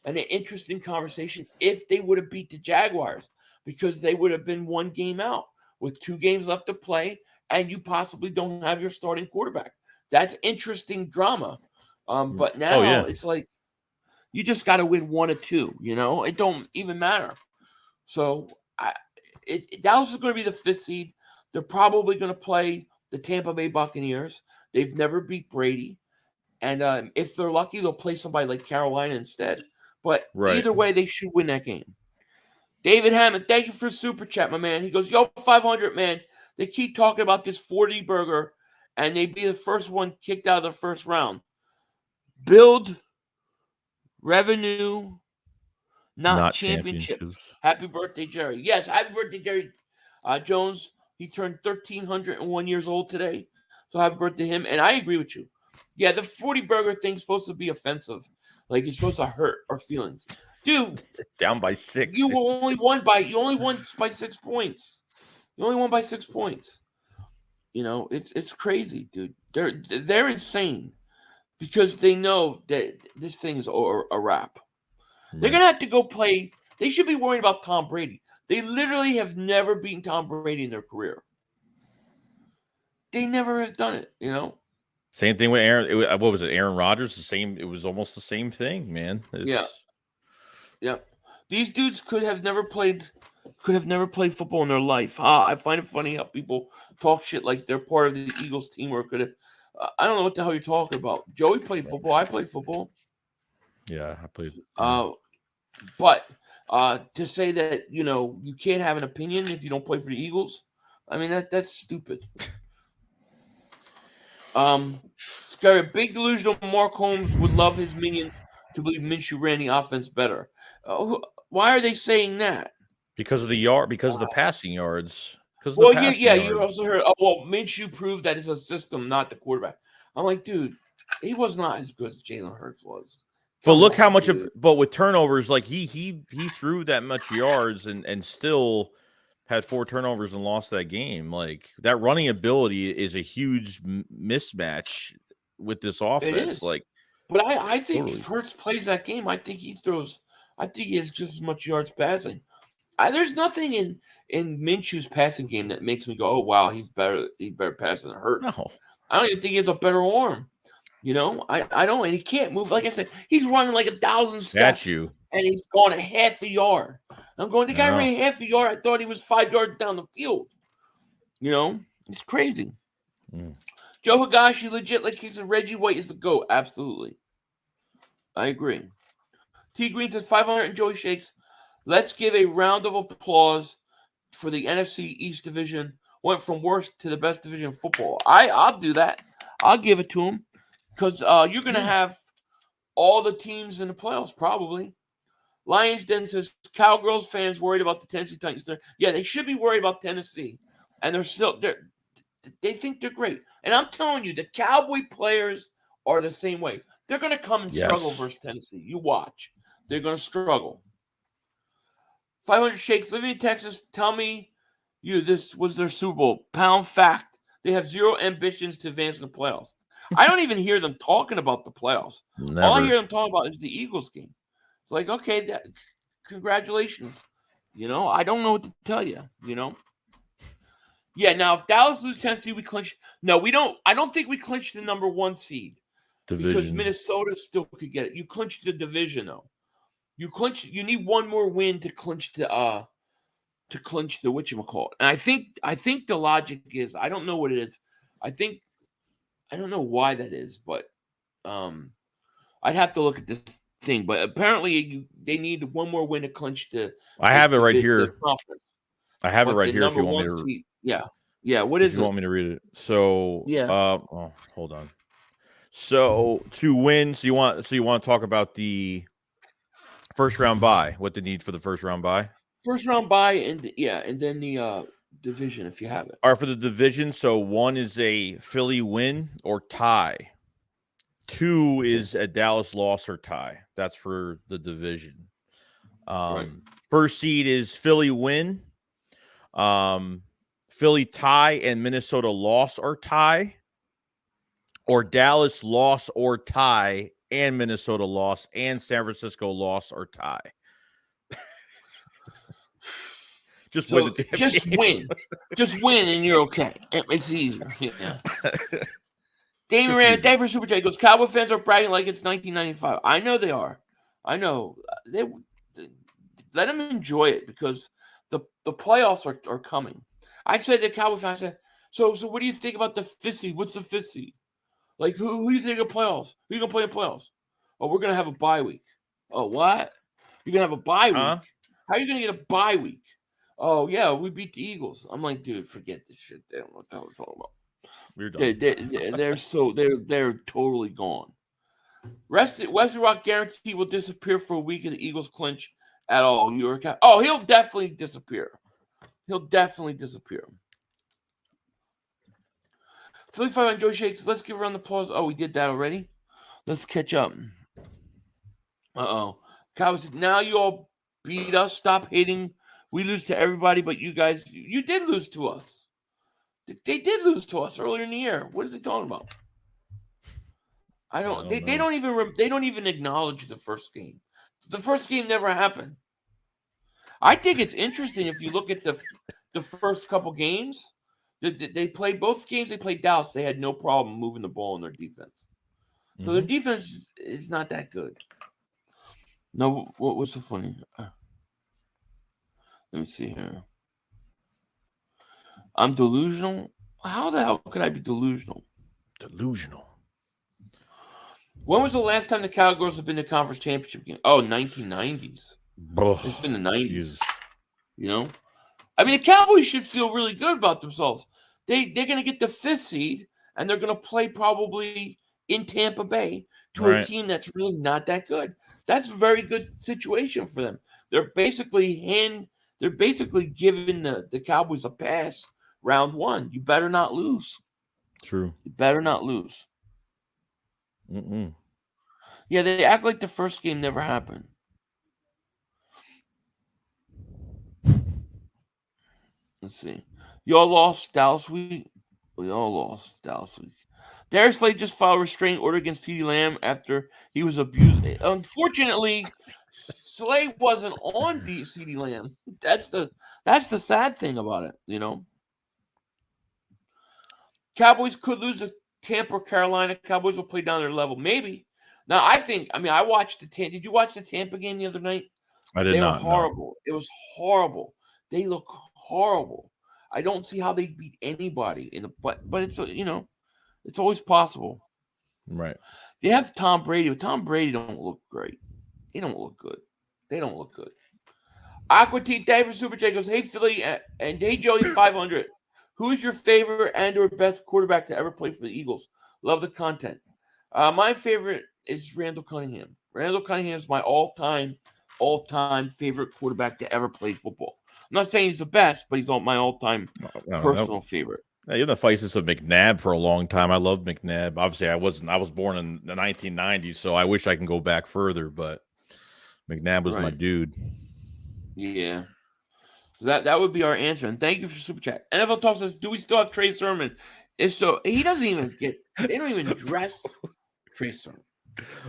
and an interesting conversation if they would have beat the Jaguars, because they would have been one game out with 2 games left to play, and you possibly don't have your starting quarterback. That's interesting drama. But now it's like you just got to win 1 or 2. It don't even matter. So Dallas is going to be the 5th seed. They're probably going to play the Tampa Bay Buccaneers. They've never beat Brady. And if they're lucky, they'll play somebody like Carolina instead. But either way, they should win that game. David Hammond, thank you for super chat, my man. He goes, yo, 500, man. They keep talking about this 40 burger, and they'd be the first one kicked out of the first round. Build revenue, not championships. Happy birthday, Jerry. Yes, happy birthday, Jerry Jones. He turned 1,301 years old today. So happy birthday to him. And I agree with you. Yeah, the 40 burger thing's supposed to be offensive. Like, it's supposed to hurt our feelings. Dude. Down by 6. You only won by 6 points. You only won by 6 points. It's crazy, dude. They're insane because they know that this thing is a wrap. Right. They're going to have to go play. They should be worried about Tom Brady. They literally have never beaten Tom Brady in their career. They never have done it, Same thing with Aaron. What was it? Aaron Rodgers. The same. It was almost the same thing, man. Yeah. These dudes could have never played football in their life. I find it funny how people talk shit like they're part of the Eagles team or could have. I don't know what the hell you're talking about. Joey played football. I played football. Yeah, I played. But to say that you can't have an opinion if you don't play for the Eagles, I mean that's stupid. Scary, big delusional Mark Holmes would love his minions to believe Minshew ran the offense better. Why are they saying that? Because of the passing yards. You also heard. Minshew proved that it's a system, not the quarterback. I'm like, dude, he was not as good as Jalen Hurts was. But look how much but with turnovers, like he threw that much yards and still had 4 turnovers and lost that game. Like, that running ability is a huge mismatch with this offense. It is. But I think if Hurts plays that game, I think he has just as much yards passing. There's nothing in Minshew's passing game that makes me go, oh wow, he's better passing than Hurts. No. I don't even think he has a better arm. I don't, and he can't move. Like I said, he's running like 1,000 steps. And he's going a half a yard. I'm going, the guy ran half a yard. I thought he was 5 yards down the field. It's crazy. Joe Higashi, legit, like he said, Reggie White is the GOAT. Absolutely. I agree. T Green says 500 and Joey Shakes. Let's give a round of applause for the NFC East division. Went from worst to the best division in football. I'll do that. I'll give it to him because you're going to have all the teams in the playoffs probably. Lions Den says Cowgirls fans worried about the Tennessee Titans. Yeah, they should be worried about Tennessee, and they think they're great. And I'm telling you, the Cowboy players are the same way. They're going to come and struggle versus Tennessee. You watch. They're going to struggle. 500 Shakes, living in Texas, tell me this was their Super Bowl. Pound fact. They have 0 ambitions to advance in the playoffs. I don't even hear them talking about the playoffs. Never. All I hear them talking about is the Eagles game. It's like, okay, congratulations. I don't know what to tell you, Yeah, now if Dallas loses Tennessee, we clinch. No, we don't. I don't think we clinched the number 1 seed. Division. Because Minnesota still could get it. You clinched the division, though. You need one more win to clinch the whatchamacallit. And I think the logic is, I don't know what it is. I don't know why that is, but I'd have to look at this thing. But apparently they need one more win to clinch the. I have it right here. Conference. I have it right here if you want me to. Seed. Yeah. What is it? You want me to read it? So hold on. So to win, so you want to talk about the first round bye? What they need for the first round bye? First round bye, and then the division if you have it. All right, for the division, so 1 is a Philly win or tie. 2 is a Dallas loss or tie. That's for the division. Right. First seed is Philly win, Philly tie and Minnesota loss or tie, or Dallas loss or tie and Minnesota loss and San Francisco loss or tie. Just win the damn game. Win. Just win and you're okay. It makes it easier. Yeah. Damon Rand, Dave for Super J goes, Cowboy fans are bragging like it's 1995. I know they are. I know. They let them enjoy it because the playoffs are coming. I said to Cowboy fans, I said, so what do you think about the fifth seed? What's the fifth seed? Like, who do you think of playoffs? Who are you going to play in playoffs? Oh, we're going to have a bye week. Oh, what? You're going to have a bye week? How are you going to get a bye week? Oh, yeah, we beat the Eagles. I'm like, dude, forget this shit. They don't know what we're talking about. We're done. They're totally gone. Wesley Rock guarantee will disappear for a week if the Eagles clinch at all. He'll definitely disappear. He'll definitely disappear. Philly 5 on Joey Shakes. Let's give a round of applause. Oh, we did that already. Let's catch up. Cowboys, now you all beat us. Stop hating. We lose to everybody, but you guys, you did lose to us. They did lose to us earlier in the year. What is he talking about? I don't they don't even acknowledge the first game. The first game never happened. I think it's interesting if you look at the first couple games. They played both games. They played Dallas. They had no problem moving the ball in their defense. So their defense is not that good. No, what was so funny? Let me see here. I'm delusional. How the hell could I be delusional? Delusional. When was the last time the Cowgirls have been to conference championship game? Oh, 1990s. It's been the 90s. Geez. You know? I mean, the Cowboys should feel really good about themselves. They're going to get the fifth seed, and they're going to play probably in Tampa Bay to a team that's really not that good. That's a very good situation for them. They're basically giving the Cowboys a pass round one. You better not lose. True. You better not lose. Yeah, they act like the first game never happened. Let's see. Y'all lost Dallas week. We all lost Dallas week. Darius Slade just filed a restraining order against CeeDee Lamb after he was abused. Unfortunately, Slade wasn't on CeeDee Lamb. That's the sad thing about it, you know. Cowboys could lose to Tampa or Carolina. Cowboys will play down their level. Maybe. Now, I watched Did you watch the Tampa game the other night? I did not. They were horrible. No. It was horrible. They look horrible. I don't see how they beat anybody but it's it's always possible. Right. They have Tom Brady, but Tom Brady don't look great. They don't look good. Aqua T David Super J goes, hey Philly and hey Joey 500. Who is your favorite and or best quarterback to ever play for the Eagles? Love the content. My favorite is Randall Cunningham. Randall Cunningham is my all-time favorite quarterback to ever play football. I'm not saying he's the best, but he's my all-time personal favorite. Yeah, you're the faces of McNabb for a long time. I loved McNabb. Obviously, I was born in the 1990s, so I wish I can go back further, but McNabb was my dude. Yeah. So that would be our answer. And thank you for Super Chat. NFL Talk says, do we still have Trey Sermon? If so, he doesn't even they don't even dress Trey Sermon.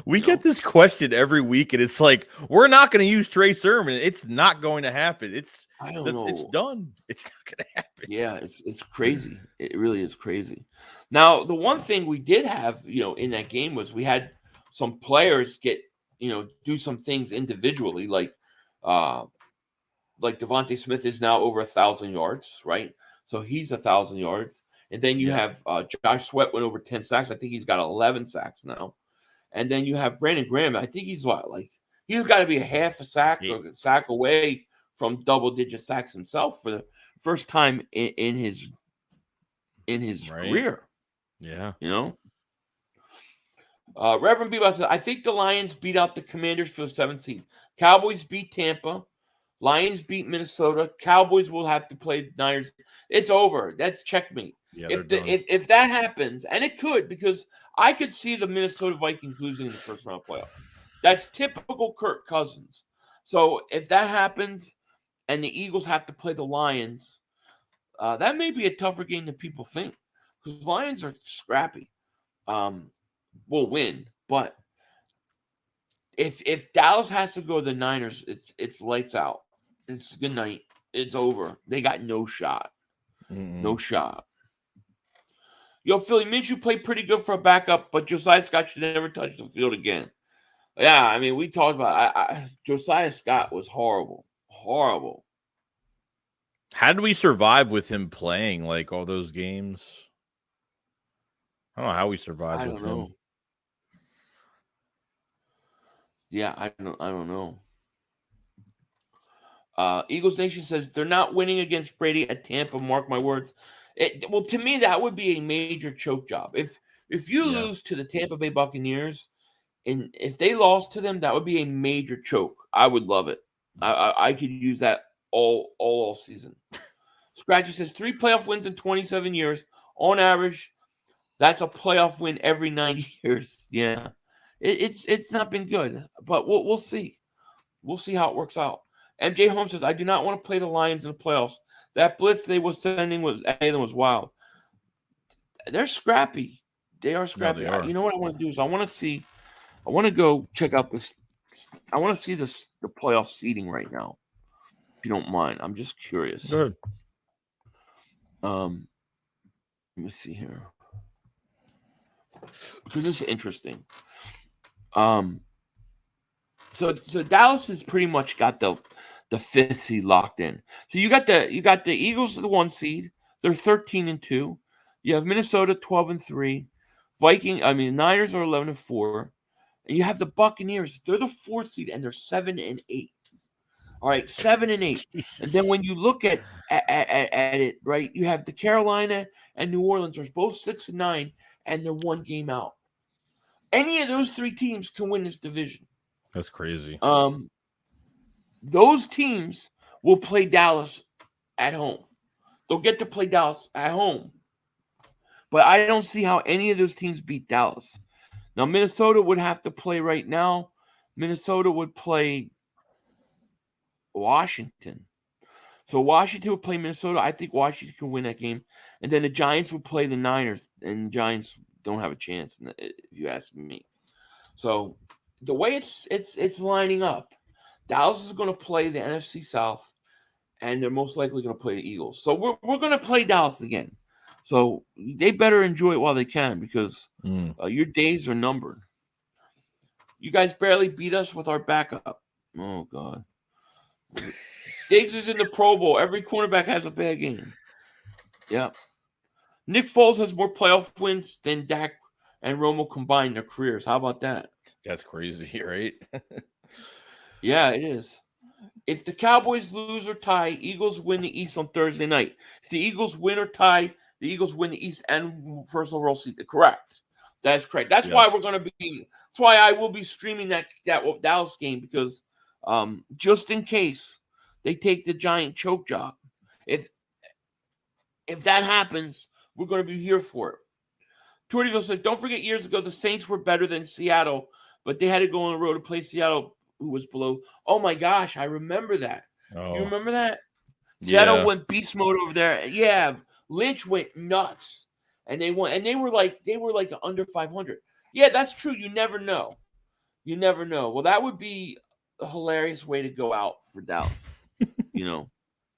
We get this question every week, and it's like, we're not going to use Trey Sermon. It's not going to happen. I don't know. It's done. It's not going to happen. Yeah, it's crazy. It really is crazy. Now, the one thing we did have, in that game was we had some players get, do some things individually, like Devontae Smith is now over 1,000 yards, right? So he's 1,000 yards. And then you have Josh Sweat went over 10 sacks. I think he's got 11 sacks now. And then you have Brandon Graham. I think he's he's got to be a half a sack or a sack away from double-digit sacks himself for the first time in his career. Yeah. Reverend Bebop said, I think the Lions beat out the Commanders for the 7th seed. Cowboys beat Tampa. Lions beat Minnesota. Cowboys will have to play the Niners. It's over. That's checkmate. Yeah, if that happens, and it could, because I could see the Minnesota Vikings losing in the first round playoff. That's typical Kirk Cousins. So if that happens and the Eagles have to play the Lions, that may be a tougher game than people think because Lions are scrappy. Will win, but if Dallas has to go to the Niners, it's lights out. It's good night. It's over. They got no shot. No shot. Yo, Philly Minshew played pretty good for a backup, but Josiah Scott should never touch the field again. Yeah, I mean, we talked about Josiah Scott was horrible. Horrible. How did we survive with him playing like all those games? I don't know how we survived with him. Yeah, I don't know. Eagles Nation says they're not winning against Brady at Tampa. Mark my words. Well, to me, that would be a major choke job. If you lose to the Tampa Bay Buccaneers, and if they lost to them, that would be a major choke. I would love it. I could use that all season. Scratchy says 3 playoff wins in 27 years. On average, that's a playoff win every 9 years. Yeah. It's not been good, but we'll see. We'll see how it works out. MJ Holmes says, I do not want to play the Lions in the playoffs. That blitz they was sending was wild. They're scrappy. They are scrappy. No, they are. You know what I want to do is I want to go check out this. I want to see the playoff seeding right now. If you don't mind, I'm just curious. Good. Let me see here because this is interesting. So Dallas has pretty much got the 5th seed locked in. So you got the Eagles the 1 seed. They're 13-2. You have Minnesota 12-3. Niners are 11-4. And you have the Buccaneers. They're the 4th seed and they're 7-8. All right, 7-8. And then when you look at it, right, you have the Carolina and New Orleans are both 6-9 and they're 1 game out. Any of those 3 teams can win this division. That's crazy. Those teams will play Dallas at home. They'll get to play Dallas at home. But I don't see how any of those teams beat Dallas. Now, Minnesota would have to play right now. Minnesota would play Washington. So Washington would play Minnesota. I think Washington can win that game. And then the Giants would play the Niners. And the Giants don't have a chance, if you ask me. So the way it's lining up, Dallas is going to play the NFC South, and they're most likely going to play the Eagles. So we're going to play Dallas again. So they better enjoy it while they can because your days are numbered. You guys barely beat us with our backup. Oh, God. Diggs is in the Pro Bowl. Every cornerback has a bad game. Yeah. Nick Foles has more playoff wins than Dak and Romo combined in their careers. How about that? That's crazy, right? Yeah, it is. If the Cowboys lose or tie, Eagles win the East on Thursday night. If the Eagles win or tie, the Eagles win the East and first overall seed. Correct. That's correct. That's why we're going to be. That's why I will be streaming that Dallas game because just in case they take the giant choke job, if that happens, we're going to be here for it. Tortyville says, don't forget years ago the Saints were better than Seattle, but they had to go on the road to play Seattle, who was below. Oh my gosh, I remember that. Oh. You remember that? Seattle went beast mode over there. Yeah, Lynch went nuts, and they won, and they were like under 500. Yeah, that's true. You never know. You never know. Well, that would be a hilarious way to go out for Dallas.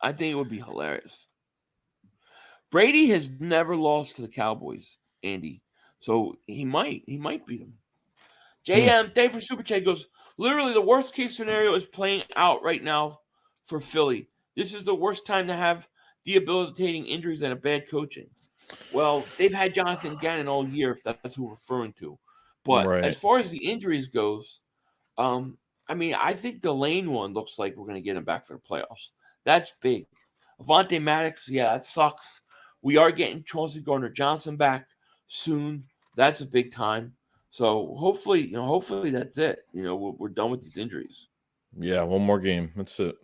I think it would be hilarious. Brady has never lost to the Cowboys, Andy. So he might beat them. JM, Dave for Super Chat goes, literally the worst case scenario is playing out right now for Philly. This is the worst time to have debilitating injuries and a bad coaching. Well, they've had Jonathan Gannon all year, if that's who we're referring to. But as far as the injuries goes, I think the Lane one looks like we're going to get him back for the playoffs. That's big. Avonte Maddox, that sucks. We are getting Chauncey Gardner-Johnson back soon. That's a big time. So hopefully that's it. We're done with these injuries. Yeah, one more game. That's it.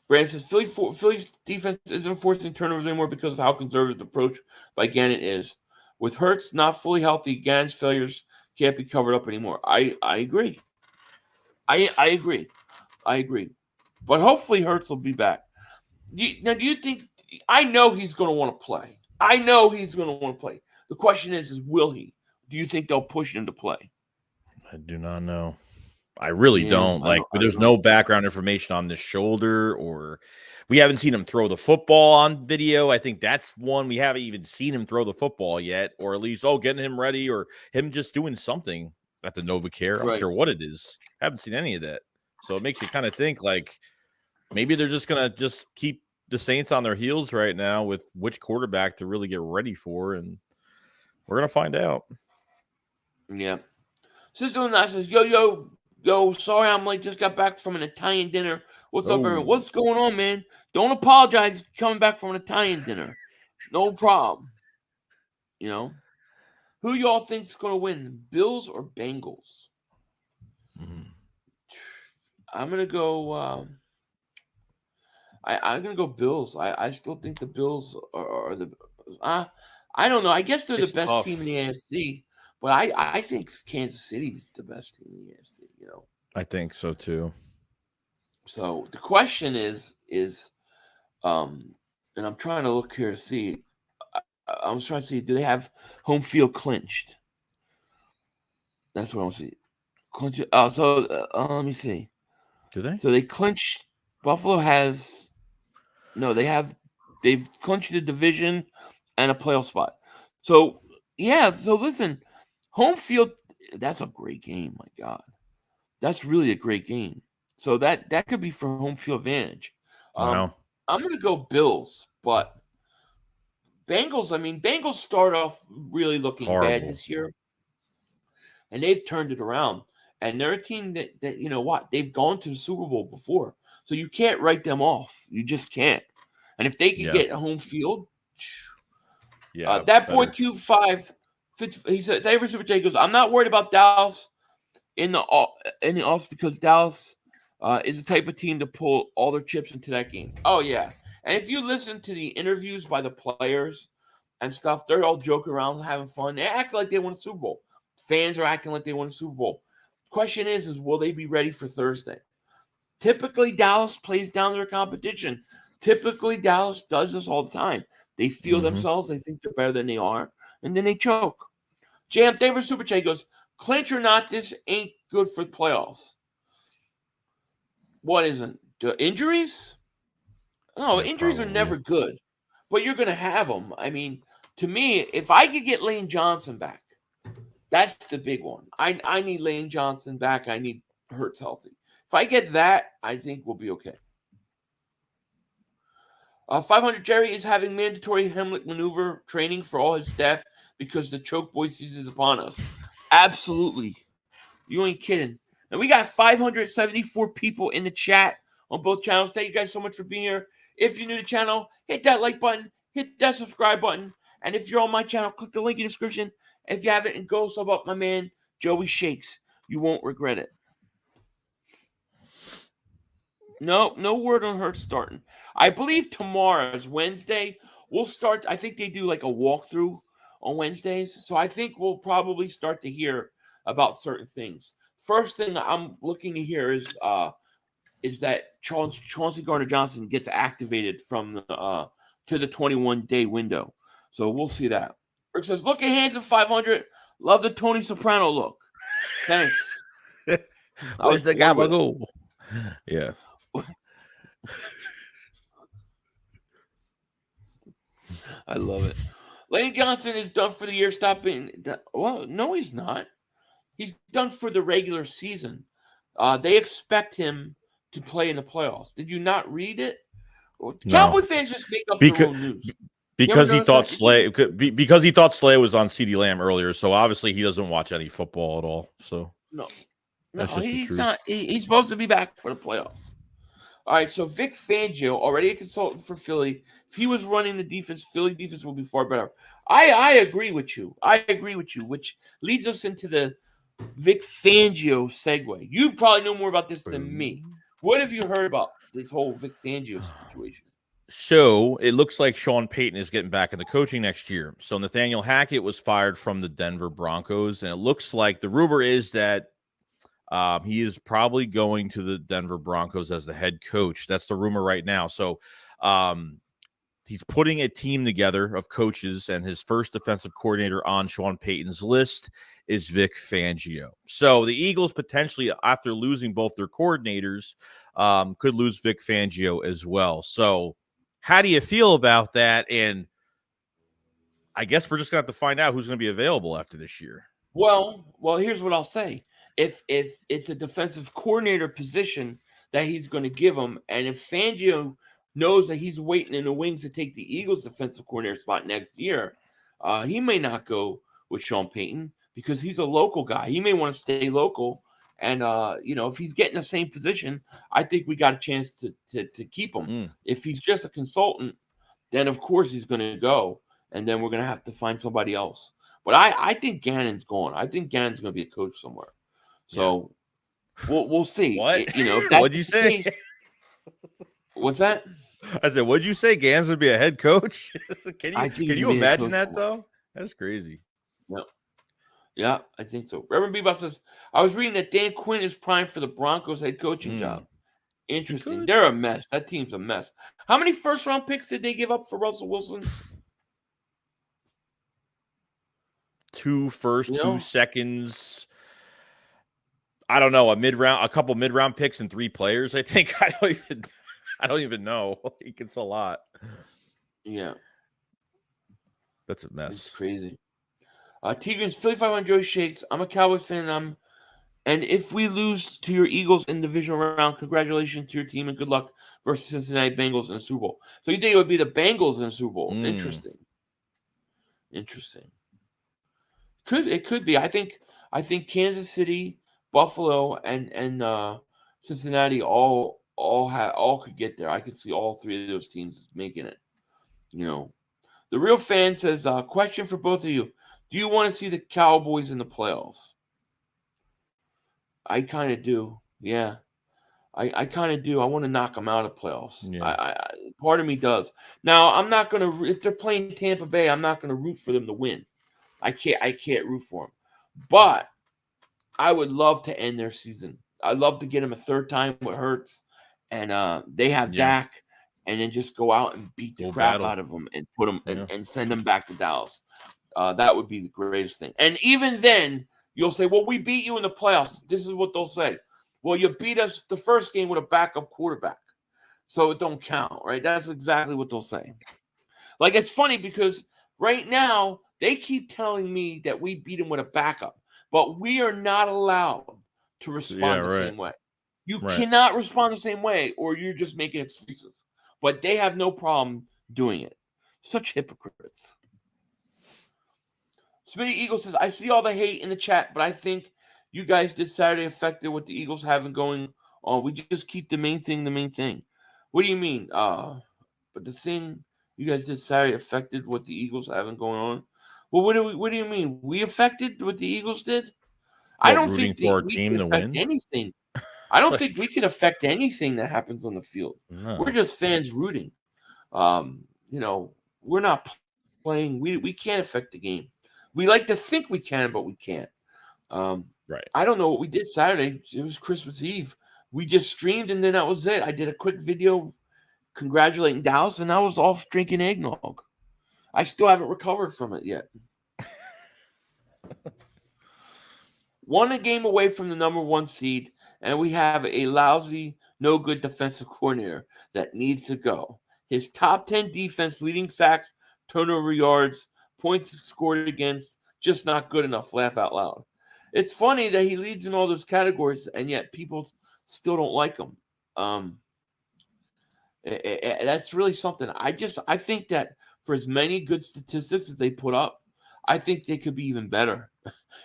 Brandon says Philly's defense isn't forcing turnovers anymore because of how conservative the approach by Gannon is. With Hurts not fully healthy, Gannon's failures can't be covered up anymore. I agree. I agree. But hopefully Hurts will be back. Do you think? I know he's going to want to play. The question is will he? Do you think they'll push him to play? I do not know. I really don't. Like, there's no background information on the shoulder, or we haven't seen him throw the football on video. I think that's one we haven't even seen him throw the football yet, or at least getting him ready, or him just doing something at the NovaCare. I don't care what it is. Haven't seen any of that. So it makes you kind of think like maybe they're just gonna just keep the Saints on their heels right now with which quarterback to really get ready for, and we're gonna find out. Yeah. Sister Nat says, yo, sorry I'm late. Just got back from an Italian dinner. What's up, everyone? What's going on, man? Don't apologize coming back from an Italian dinner. No problem. You know? Who y'all think's going to win, Bills or Bengals? Mm-hmm. I'm going to go I'm going to go Bills. I still think the Bills are the I don't know. I guess they're the best team in the AFC. But I think Kansas City's the best team in the AFC, you know. I think so too. So the question is, and I'm trying to look here to see. I'm trying to see, do they have home field clinched? That's what I want to see. Clinch. Let me see. Do they? So they clinched. Buffalo has. No, they've clinched the division and a playoff spot. So yeah. So listen. Home field, that's a great game. My God. That's really a great game. So that could be for home field advantage. Wow. I'm going to go Bills, but Bengals start off really looking bad this year. And they've turned it around. And they're a team that you know what? They've gone to the Super Bowl before. So you can't write them off. You just can't. And if they can get home field, that boy Q5, he said, David Super J goes, I'm not worried about Dallas in the offs because Dallas is the type of team to pull all their chips into that game. Oh, yeah. And if you listen to the interviews by the players and stuff, they're all joking around, having fun. They act like they won a Super Bowl. Fans are acting like they won a Super Bowl. Question is will they be ready for Thursday? Typically, Dallas plays down their competition. Typically, Dallas does this all the time. They feel themselves. They think they're better than they are. And then they choke. Jam David Super Chat goes, clinch or not, this ain't good for the playoffs. What isn't? The injuries? No, injuries are never good. But you're going to have them. I mean, to me, if I could get Lane Johnson back, that's the big one. I need Lane Johnson back. I need Hurts healthy. If I get that, I think we'll be okay. 500 Jerry is having mandatory Heimlich maneuver training for all his staff because the choke boy season is upon us. Absolutely. You ain't kidding. And we got 574 people in the chat on both channels. Thank you guys so much for being here. If you're new to the channel, hit that like button, hit that subscribe button. And if you're on my channel, click the link in the description. If you haven't, and go sub up my man, Joey Shakes. You won't regret it. No word on Hurts starting. I believe tomorrow is Wednesday. We'll start. I think they do like a walkthrough on Wednesdays. So I think we'll probably start to hear about certain things. First thing I'm looking to hear is that Chauncey Gardner-Johnson gets activated from the to the 21-day window. So we'll see that. Rick says, look at handsome 500. Love the Tony Soprano look. Thanks. Where's the gabagool? Yeah. I love it. Lane Johnson is done for the year. Stop being. Well, no, he's not. He's done for the regular season. They expect him to play in the playoffs. Did you not read it? No. Cowboy fans just make up their own news. Because he thought Slay was on CeeDee Lamb earlier, so obviously he doesn't watch any football at all. So no, he's not. He's supposed to be back for the playoffs. All right, so Vic Fangio, already a consultant for Philly, if he was running the defense, Philly defense will be far better. I agree with you. Which leads us into the Vic Fangio segue. You probably know more about this than me. What have you heard about this whole Vic Fangio situation? So it looks like Sean Payton is getting back into coaching next year. So Nathaniel Hackett was fired from the Denver Broncos, and it looks like the rumor is that He is probably going to the Denver Broncos as the head coach. That's the rumor right now. So he's putting a team together of coaches, and his first defensive coordinator on Sean Payton's list is Vic Fangio. So the Eagles potentially, after losing both their coordinators, could lose Vic Fangio as well. So how do you feel about that? And I guess we're just going to have to find out who's going to be available after this year. Well, here's what I'll say. If it's a defensive coordinator position that he's going to give him, and if Fangio knows that he's waiting in the wings to take the Eagles defensive coordinator spot next year, he may not go with Sean Payton because he's a local guy. He may want to stay local. And, if he's getting the same position, I think we got a chance to keep him. If he's just a consultant, then, of course, he's going to go. And then we're going to have to find somebody else. But I think Gannon's gone. I think Gannon's going to be a coach somewhere. So we'll see. What? What'd you say? What's that? I said, what'd you say? Gannon's going to be a head coach? Can you imagine that, though? That's crazy. Yeah, I think so. Reverend Bebop says, I was reading that Dan Quinn is primed for the Broncos head coaching job. Interesting. They're a mess. That team's a mess. How many first-round picks did they give up for Russell Wilson? 2 first, 2 seconds. I don't know, a couple mid-round picks and 3 players. I think I don't even know. He gets a lot. Yeah, that's a mess. It's crazy. Tigran's Philly 500 Joey Shakes. I'm a Cowboys fan. And if we lose to your Eagles in the divisional round, congratulations to your team and good luck versus Cincinnati Bengals in the Super Bowl. So you think it would be the Bengals in the Super Bowl? Interesting. It could be. I think Kansas City, Buffalo, and Cincinnati all could get there. I could see all 3 of those teams making it. The real fan says, question for both of you. Do you want to see the Cowboys in the playoffs? I kind of do. Yeah. I kind of do. I want to knock them out of playoffs. Yeah. Part of me does. Now, I'm not going to – if they're playing Tampa Bay, I'm not going to root for them to win. I can't root for them. But I would love to end their season. I'd love to get them a third time with Hurts. And they have Dak. And then just go out and beat the crap out of them and put them and send them back to Dallas. That would be the greatest thing. And even then, you'll say, well, we beat you in the playoffs. This is what they'll say. Well, you beat us the first game with a backup quarterback. So it don't count, right? That's exactly what they'll say. Like, it's funny because right now, they keep telling me that we beat them with a backup. But we are not allowed to respond the same way. You cannot respond the same way or you're just making excuses. But they have no problem doing it. Such hypocrites. Smitty Eagle says, I see all the hate in the chat, but I think you guys did Saturday affected what the Eagles have going on. We just keep the main thing the main thing. What do you mean? But the thing you guys did Saturday affected what the Eagles have going on? Well, what do you mean? We affected what the Eagles did? I don't think for our team to win anything. I don't think we can affect anything that happens on the field. No. We're just fans rooting. We're not playing. We can't affect the game. We like to think we can, but we can't. Right. I don't know what we did Saturday. It was Christmas Eve. We just streamed, and then that was it. I did a quick video congratulating Dallas, and I was off drinking eggnog. I still haven't recovered from it yet. One game away from the number 1 seed, and we have a lousy, no-good defensive coordinator that needs to go. His top 10 defense, leading sacks, turnover yards, points scored against, just not good enough. Laugh out loud. It's funny that he leads in all those categories, and yet people still don't like him. That's really something. I think that for as many good statistics as they put up, I think they could be even better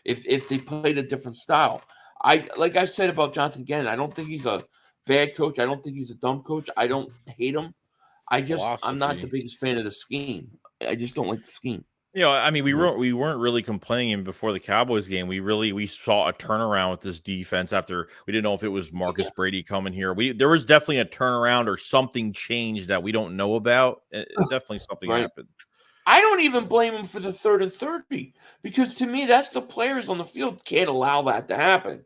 if they played a different style. Like I said about Jonathan Gannon, I don't think he's a bad coach. I don't think he's a dumb coach. I don't hate him. I'm not the biggest fan of the scheme. I just don't like the scheme. I mean, we weren't really complaining before the Cowboys game. We saw a turnaround with this defense after we didn't know if it was Marcus Brady coming here. There was definitely a turnaround or something changed that we don't know about. Definitely something happened. I don't even blame him for the 3rd and 30 because to me, that's the players on the field can't allow that to happen.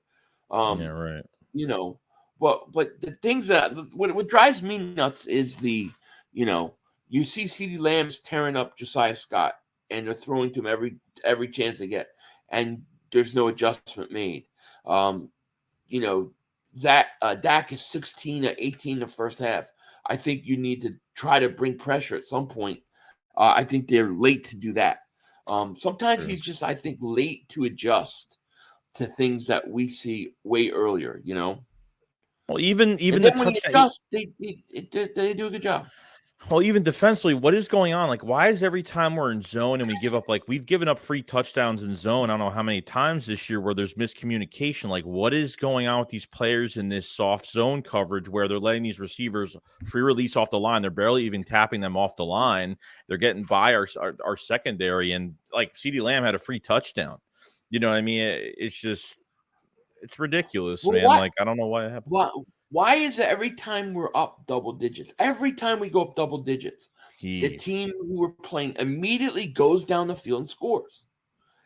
Yeah, right. You know, but the things that what drives me nuts is you see CeeDee Lamb's tearing up Josiah Scott, and they're throwing to him every chance they get, and there's no adjustment made. You know, Dak is 16 to 18 in the first half. I think you need to try to bring pressure at some point. I think they're late to do that. Sometimes he's just, I think, late to adjust to things that we see way earlier, Well, even and the then when he touchdown. adjusts, they do a good job. Well, even defensively, what is going on? Like, why is every time we're in zone and we give up, like, we've given up free touchdowns in zone, I don't know how many times this year, where there's miscommunication. Like, what is going on with these players in this soft zone coverage where they're letting these receivers free release off the line? They're barely even tapping them off the line. They're getting by our secondary, and like CeeDee Lamb had a free touchdown. You know what I mean? It's ridiculous, man. Like, I don't know why it happened. Why is it every time we're up double digits, every time we go up double digits, the team who we're playing immediately goes down the field and scores?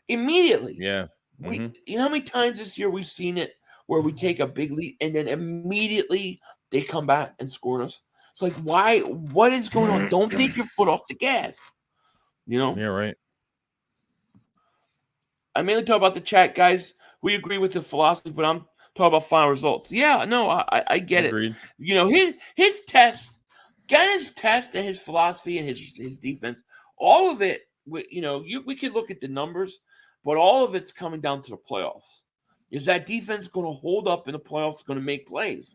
Immediately. Yeah. You know how many times this year we've seen it where we take a big lead and then immediately they come back and score us? It's like, why? What is going on? Don't take your foot off the gas. Yeah, right. I mainly talk about the chat, guys. We agree with the philosophy, but I'm talk about final results. Yeah, no, I get Agreed. it. His test, Gannon's test, and his philosophy and his defense, all of it. We could look at the numbers, but all of it's coming down to the playoffs. Is that defense going to hold up in the playoffs? Going to make plays?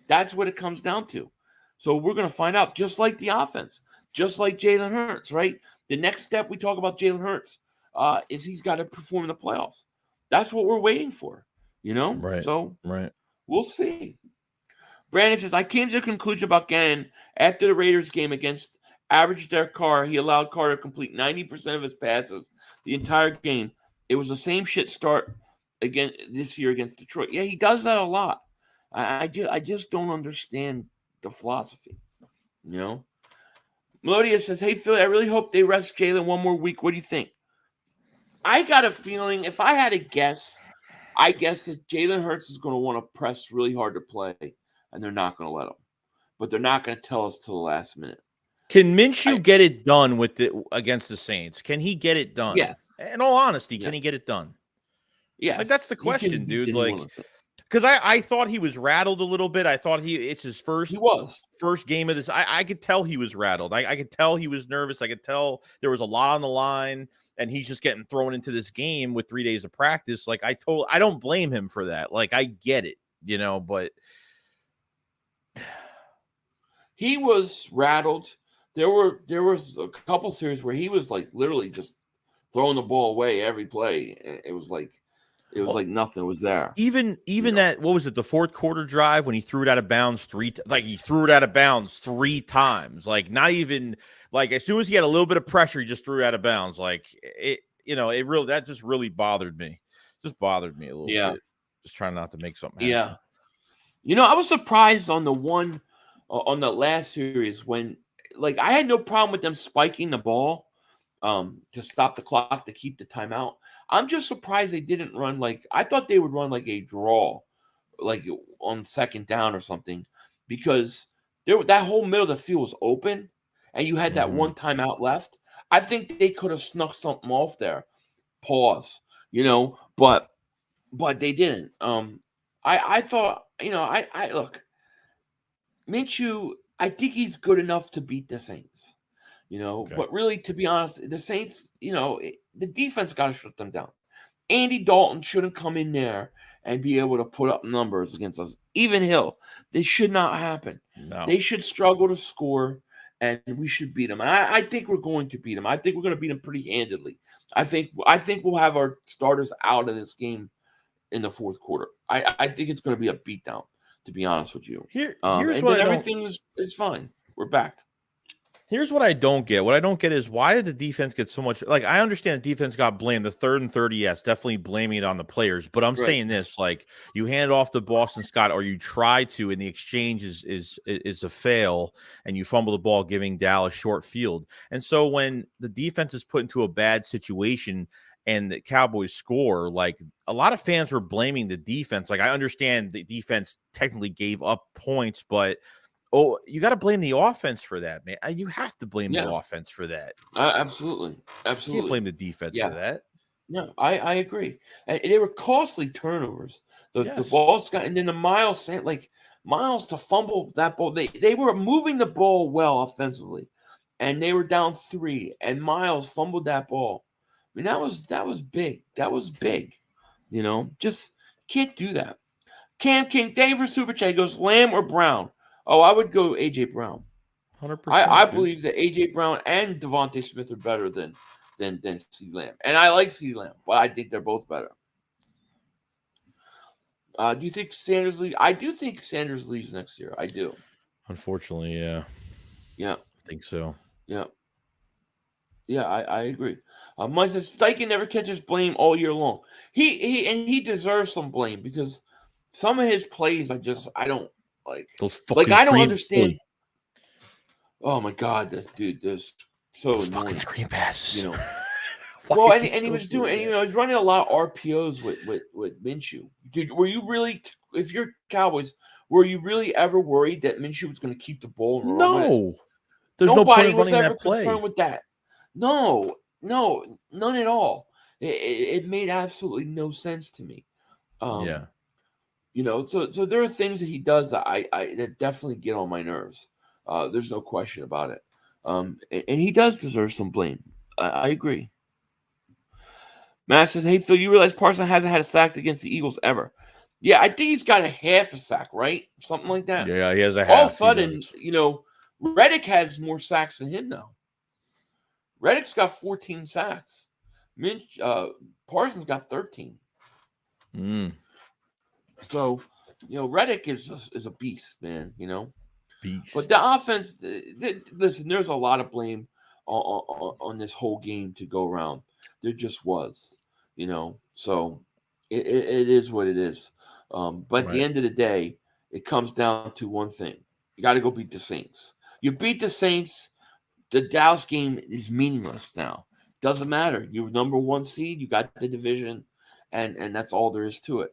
That's what it comes down to. So we're going to find out. Just like the offense, just like Jalen Hurts, right? The next step we talk about Jalen Hurts is he's got to perform in the playoffs. That's what we're waiting for. Right. So right. We'll see. Brandon says, I came to the conclusion about Gannon after the Raiders game against average Derek Carr. He allowed Carr to complete 90% of his passes the entire game. It was the same shit start again this year against Detroit. Yeah, he does that a lot. I just don't understand the philosophy. Melodia says, hey, Philly, I really hope they rest Jalen one more week. What do you think? I got a feeling, if I had to guess, I guess that Jalen Hurts is going to want to press really hard to play, and they're not going to let him. But they're not going to tell us till the last minute. Can Minshew get it done against the Saints? Can he get it done? Yes. In all honesty, can he get it done? Yeah. Like, that's the question, dude. Like, because I thought he was rattled a little bit. I thought it's his first game of this. I could tell he was rattled. I could tell he was nervous. I could tell there was a lot on the line. And he's just getting thrown into this game with 3 days of practice. Like, I don't blame him for that. Like, I get it, but he was rattled. There was a couple series where he was like literally just throwing the ball away every play. It was like nothing was there. Even that, what was it, the fourth quarter drive when he threw it out of bounds he threw it out of bounds 3 times. Like, not even like, as soon as he had a little bit of pressure, he just threw it out of bounds. Like, it really, that just really bothered me. Just bothered me a little bit. Just trying not to make something happen. Yeah. I was surprised on the last series when, like, I had no problem with them spiking the ball to stop the clock, to keep the timeout. I'm just surprised they didn't run I thought they would run like a draw, like on second down or something, because that whole middle of the field was open and you had that one timeout left. I think they could have snuck something off there. Pause, but they didn't. I thought, I look, Minshew, I think he's good enough to beat the Saints, Okay. But really, to be honest, the Saints, the defense got to shut them down. Andy Dalton shouldn't come in there and be able to put up numbers against us. Even Hill, this should not happen. No. They should struggle to score, and we should beat them. I think we're going to beat them. I think we're going to beat them pretty handedly. I think we'll have our starters out of this game in the fourth quarter. I think it's going to be a beatdown, to be honest with you. Here's and what then everything is fine. We're back. Here's what I don't get. What I don't get is, why did the defense get so much? Like, I understand the defense got blamed. The 3rd and 30, yes, definitely blaming it on the players. But I'm saying this, like, you hand off to Boston Scott, or you try to, and the exchange is a fail, and you fumble the ball, giving Dallas short field. And so when the defense is put into a bad situation, and the Cowboys score, like a lot of fans were blaming the defense. Like I understand the defense technically gave up points, but you got to blame the offense for that, man. You have to blame the offense for that. Absolutely. You can't blame the defense for that. No, I agree. And they were costly turnovers. The balls got, and then the Miles to fumble that ball. They were moving the ball well offensively, and they were down 3, and Miles fumbled that ball. I mean, that was big. That was big. Just can't do that. Cam King, thank you for Super Chat. He goes, Lamb or Brown? Oh, I would go A.J. Brown. 100%. I believe that A.J. Brown and Devontae Smith are better than CeeDee Lamb. And I like CeeDee Lamb, but I think they're both better. Do you think Sanders leaves? I do think Sanders leaves next year. I do. Unfortunately, yeah. Yeah. I think so. Yeah. Yeah, I agree. Mike says Steichen never catches blame all year long. He deserves some blame because some of his plays I don't like. Those I don't understand. Oh my God, that dude, there's so annoying. Fucking screen passes. Well, and he was doing, he's running a lot of RPOs with Minshew. Dude, were you really, if you're Cowboys, were you really ever worried that Minshew was going to keep the ball and run with it? There's Nobody no point was running ever that play. concerned with that. No, none at all. It made absolutely no sense to me. So there are things that he does that that definitely get on my nerves. There's no question about it. And he does deserve some blame. I agree. Matt says, hey, Phil, you realize Parsons hasn't had a sack against the Eagles ever. Yeah, I think he's got a half a sack, right? Something like that. Yeah, he has a half. All of a sudden, Reddick has more sacks than him now. Reddick's got 14 sacks. Parsons got 13. So, Reddick is a beast, man, Beast. But the offense, listen, there's a lot of blame on this whole game to go around. There just was, so it is what it is. But at the end of the day, it comes down to one thing. You got to go beat the Saints. You beat the Saints, the Dallas game is meaningless now. Doesn't matter. You're number 1 seed. You got the division, and that's all there is to it,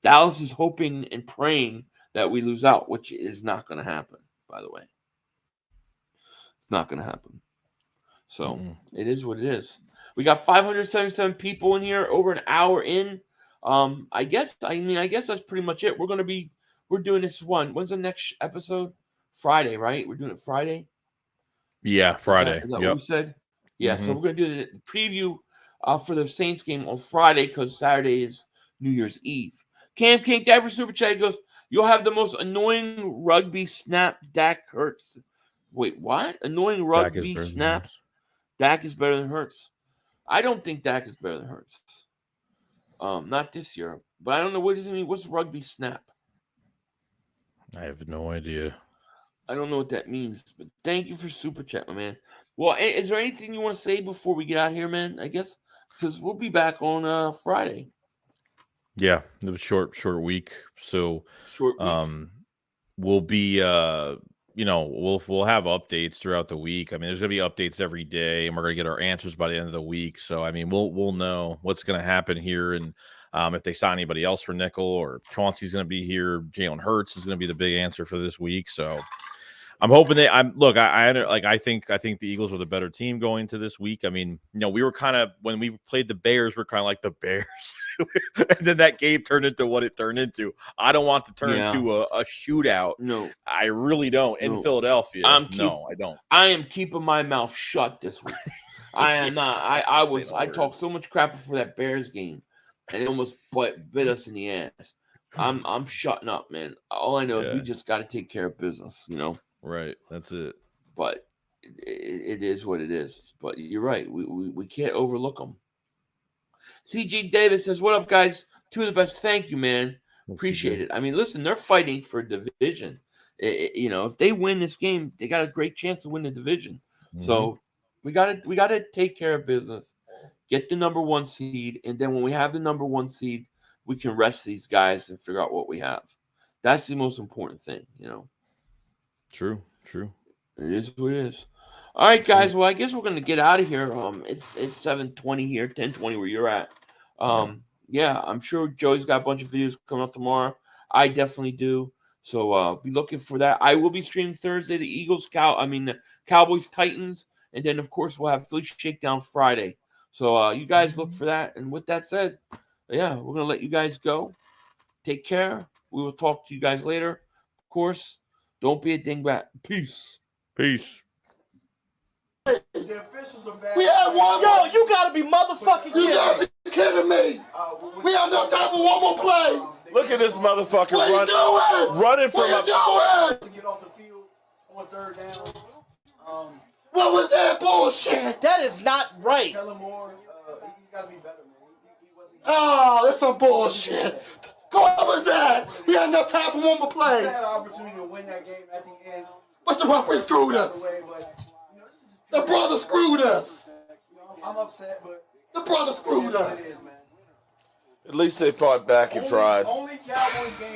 Dallas is hoping and praying that we lose out, which is not going to happen, by the way. It's not going to happen. So It is what it is. We got 577 people in here, over an hour in. I guess that's pretty much it. We're doing this one. When's the next episode? Friday, right? We're doing it Friday? Yeah, Friday. Is that what we said? Yeah, so we're going to do the preview for the Saints game on Friday because Saturday is New Year's Eve. Cam King, Denver Super Chat goes, you'll have the most annoying rugby snap, Dak Hurts. Wait, what? Annoying rugby snap? Dak is better than Hurts. I don't think Dak is better than Hurts. Not this year. But I don't know, what does it mean? What's rugby snap? I have no idea. I don't know what that means. But thank you for Super Chat, my man. Well, is there anything you want to say before we get out here, man? I guess because we'll be back on Friday. Yeah, it was short week. So short week. We'll be we'll have updates throughout the week. I mean, there's gonna be updates every day, and we're gonna get our answers by the end of the week. So I mean, we'll know what's gonna happen here, and if they sign anybody else for nickel, or Chauncey's gonna be here, Jalen Hurts is gonna be the big answer for this week. So I'm hoping I think the Eagles were the better team going to this week. I mean, we were kind of, when we played the Bears, we're kind of like the Bears. And then that game turned into what it turned into. I don't want to turn into a shootout. No. I really don't. In Philadelphia. I don't. I am keeping my mouth shut this week. I am not. I talked so much crap before that Bears game, and it almost bit us in the ass. I'm shutting up, man. All I know is we just got to take care of business, Right, that's it. But it is what it is. But you're right. We can't overlook them. CG Davis says, what up, guys? Two of the best. Thank you, man. Appreciate it. I mean, listen, they're fighting for division. If they win this game, they got a great chance to win the division. So we gotta take care of business, get the number 1 seed, and then when we have the number 1 seed, we can rest these guys and figure out what we have. That's the most important thing, True. It is what it is. All right, guys. Well, I guess we're gonna get out of here. It's 7:20 here, 10:20 where you're at. Yeah, I'm sure Joey's got a bunch of videos coming up tomorrow. I definitely do. So be looking for that. I will be streaming Thursday the Cowboys Titans, and then of course we'll have Philly Shakedown Friday. So you guys look for that. And with that said, yeah, we're gonna let you guys go. Take care. We will talk to you guys later. Of course, don't be a dingbat. Peace. Peace. We had one. Yo, you gotta be motherfucking kidding. You gotta be kidding me. We have no time for one more play. Look at this motherfucker running from up. To get off the field on third down. What was that bullshit? That is not right. Tell him more. He's gotta be better, man. Oh, that's some bullshit. What was that? We had enough time for one more play. We had an opportunity to win that game at the end. But the referee screwed us. The brother screwed us. I'm upset, but the brother screwed us. At least they fought back and tried. Only Cowboys game.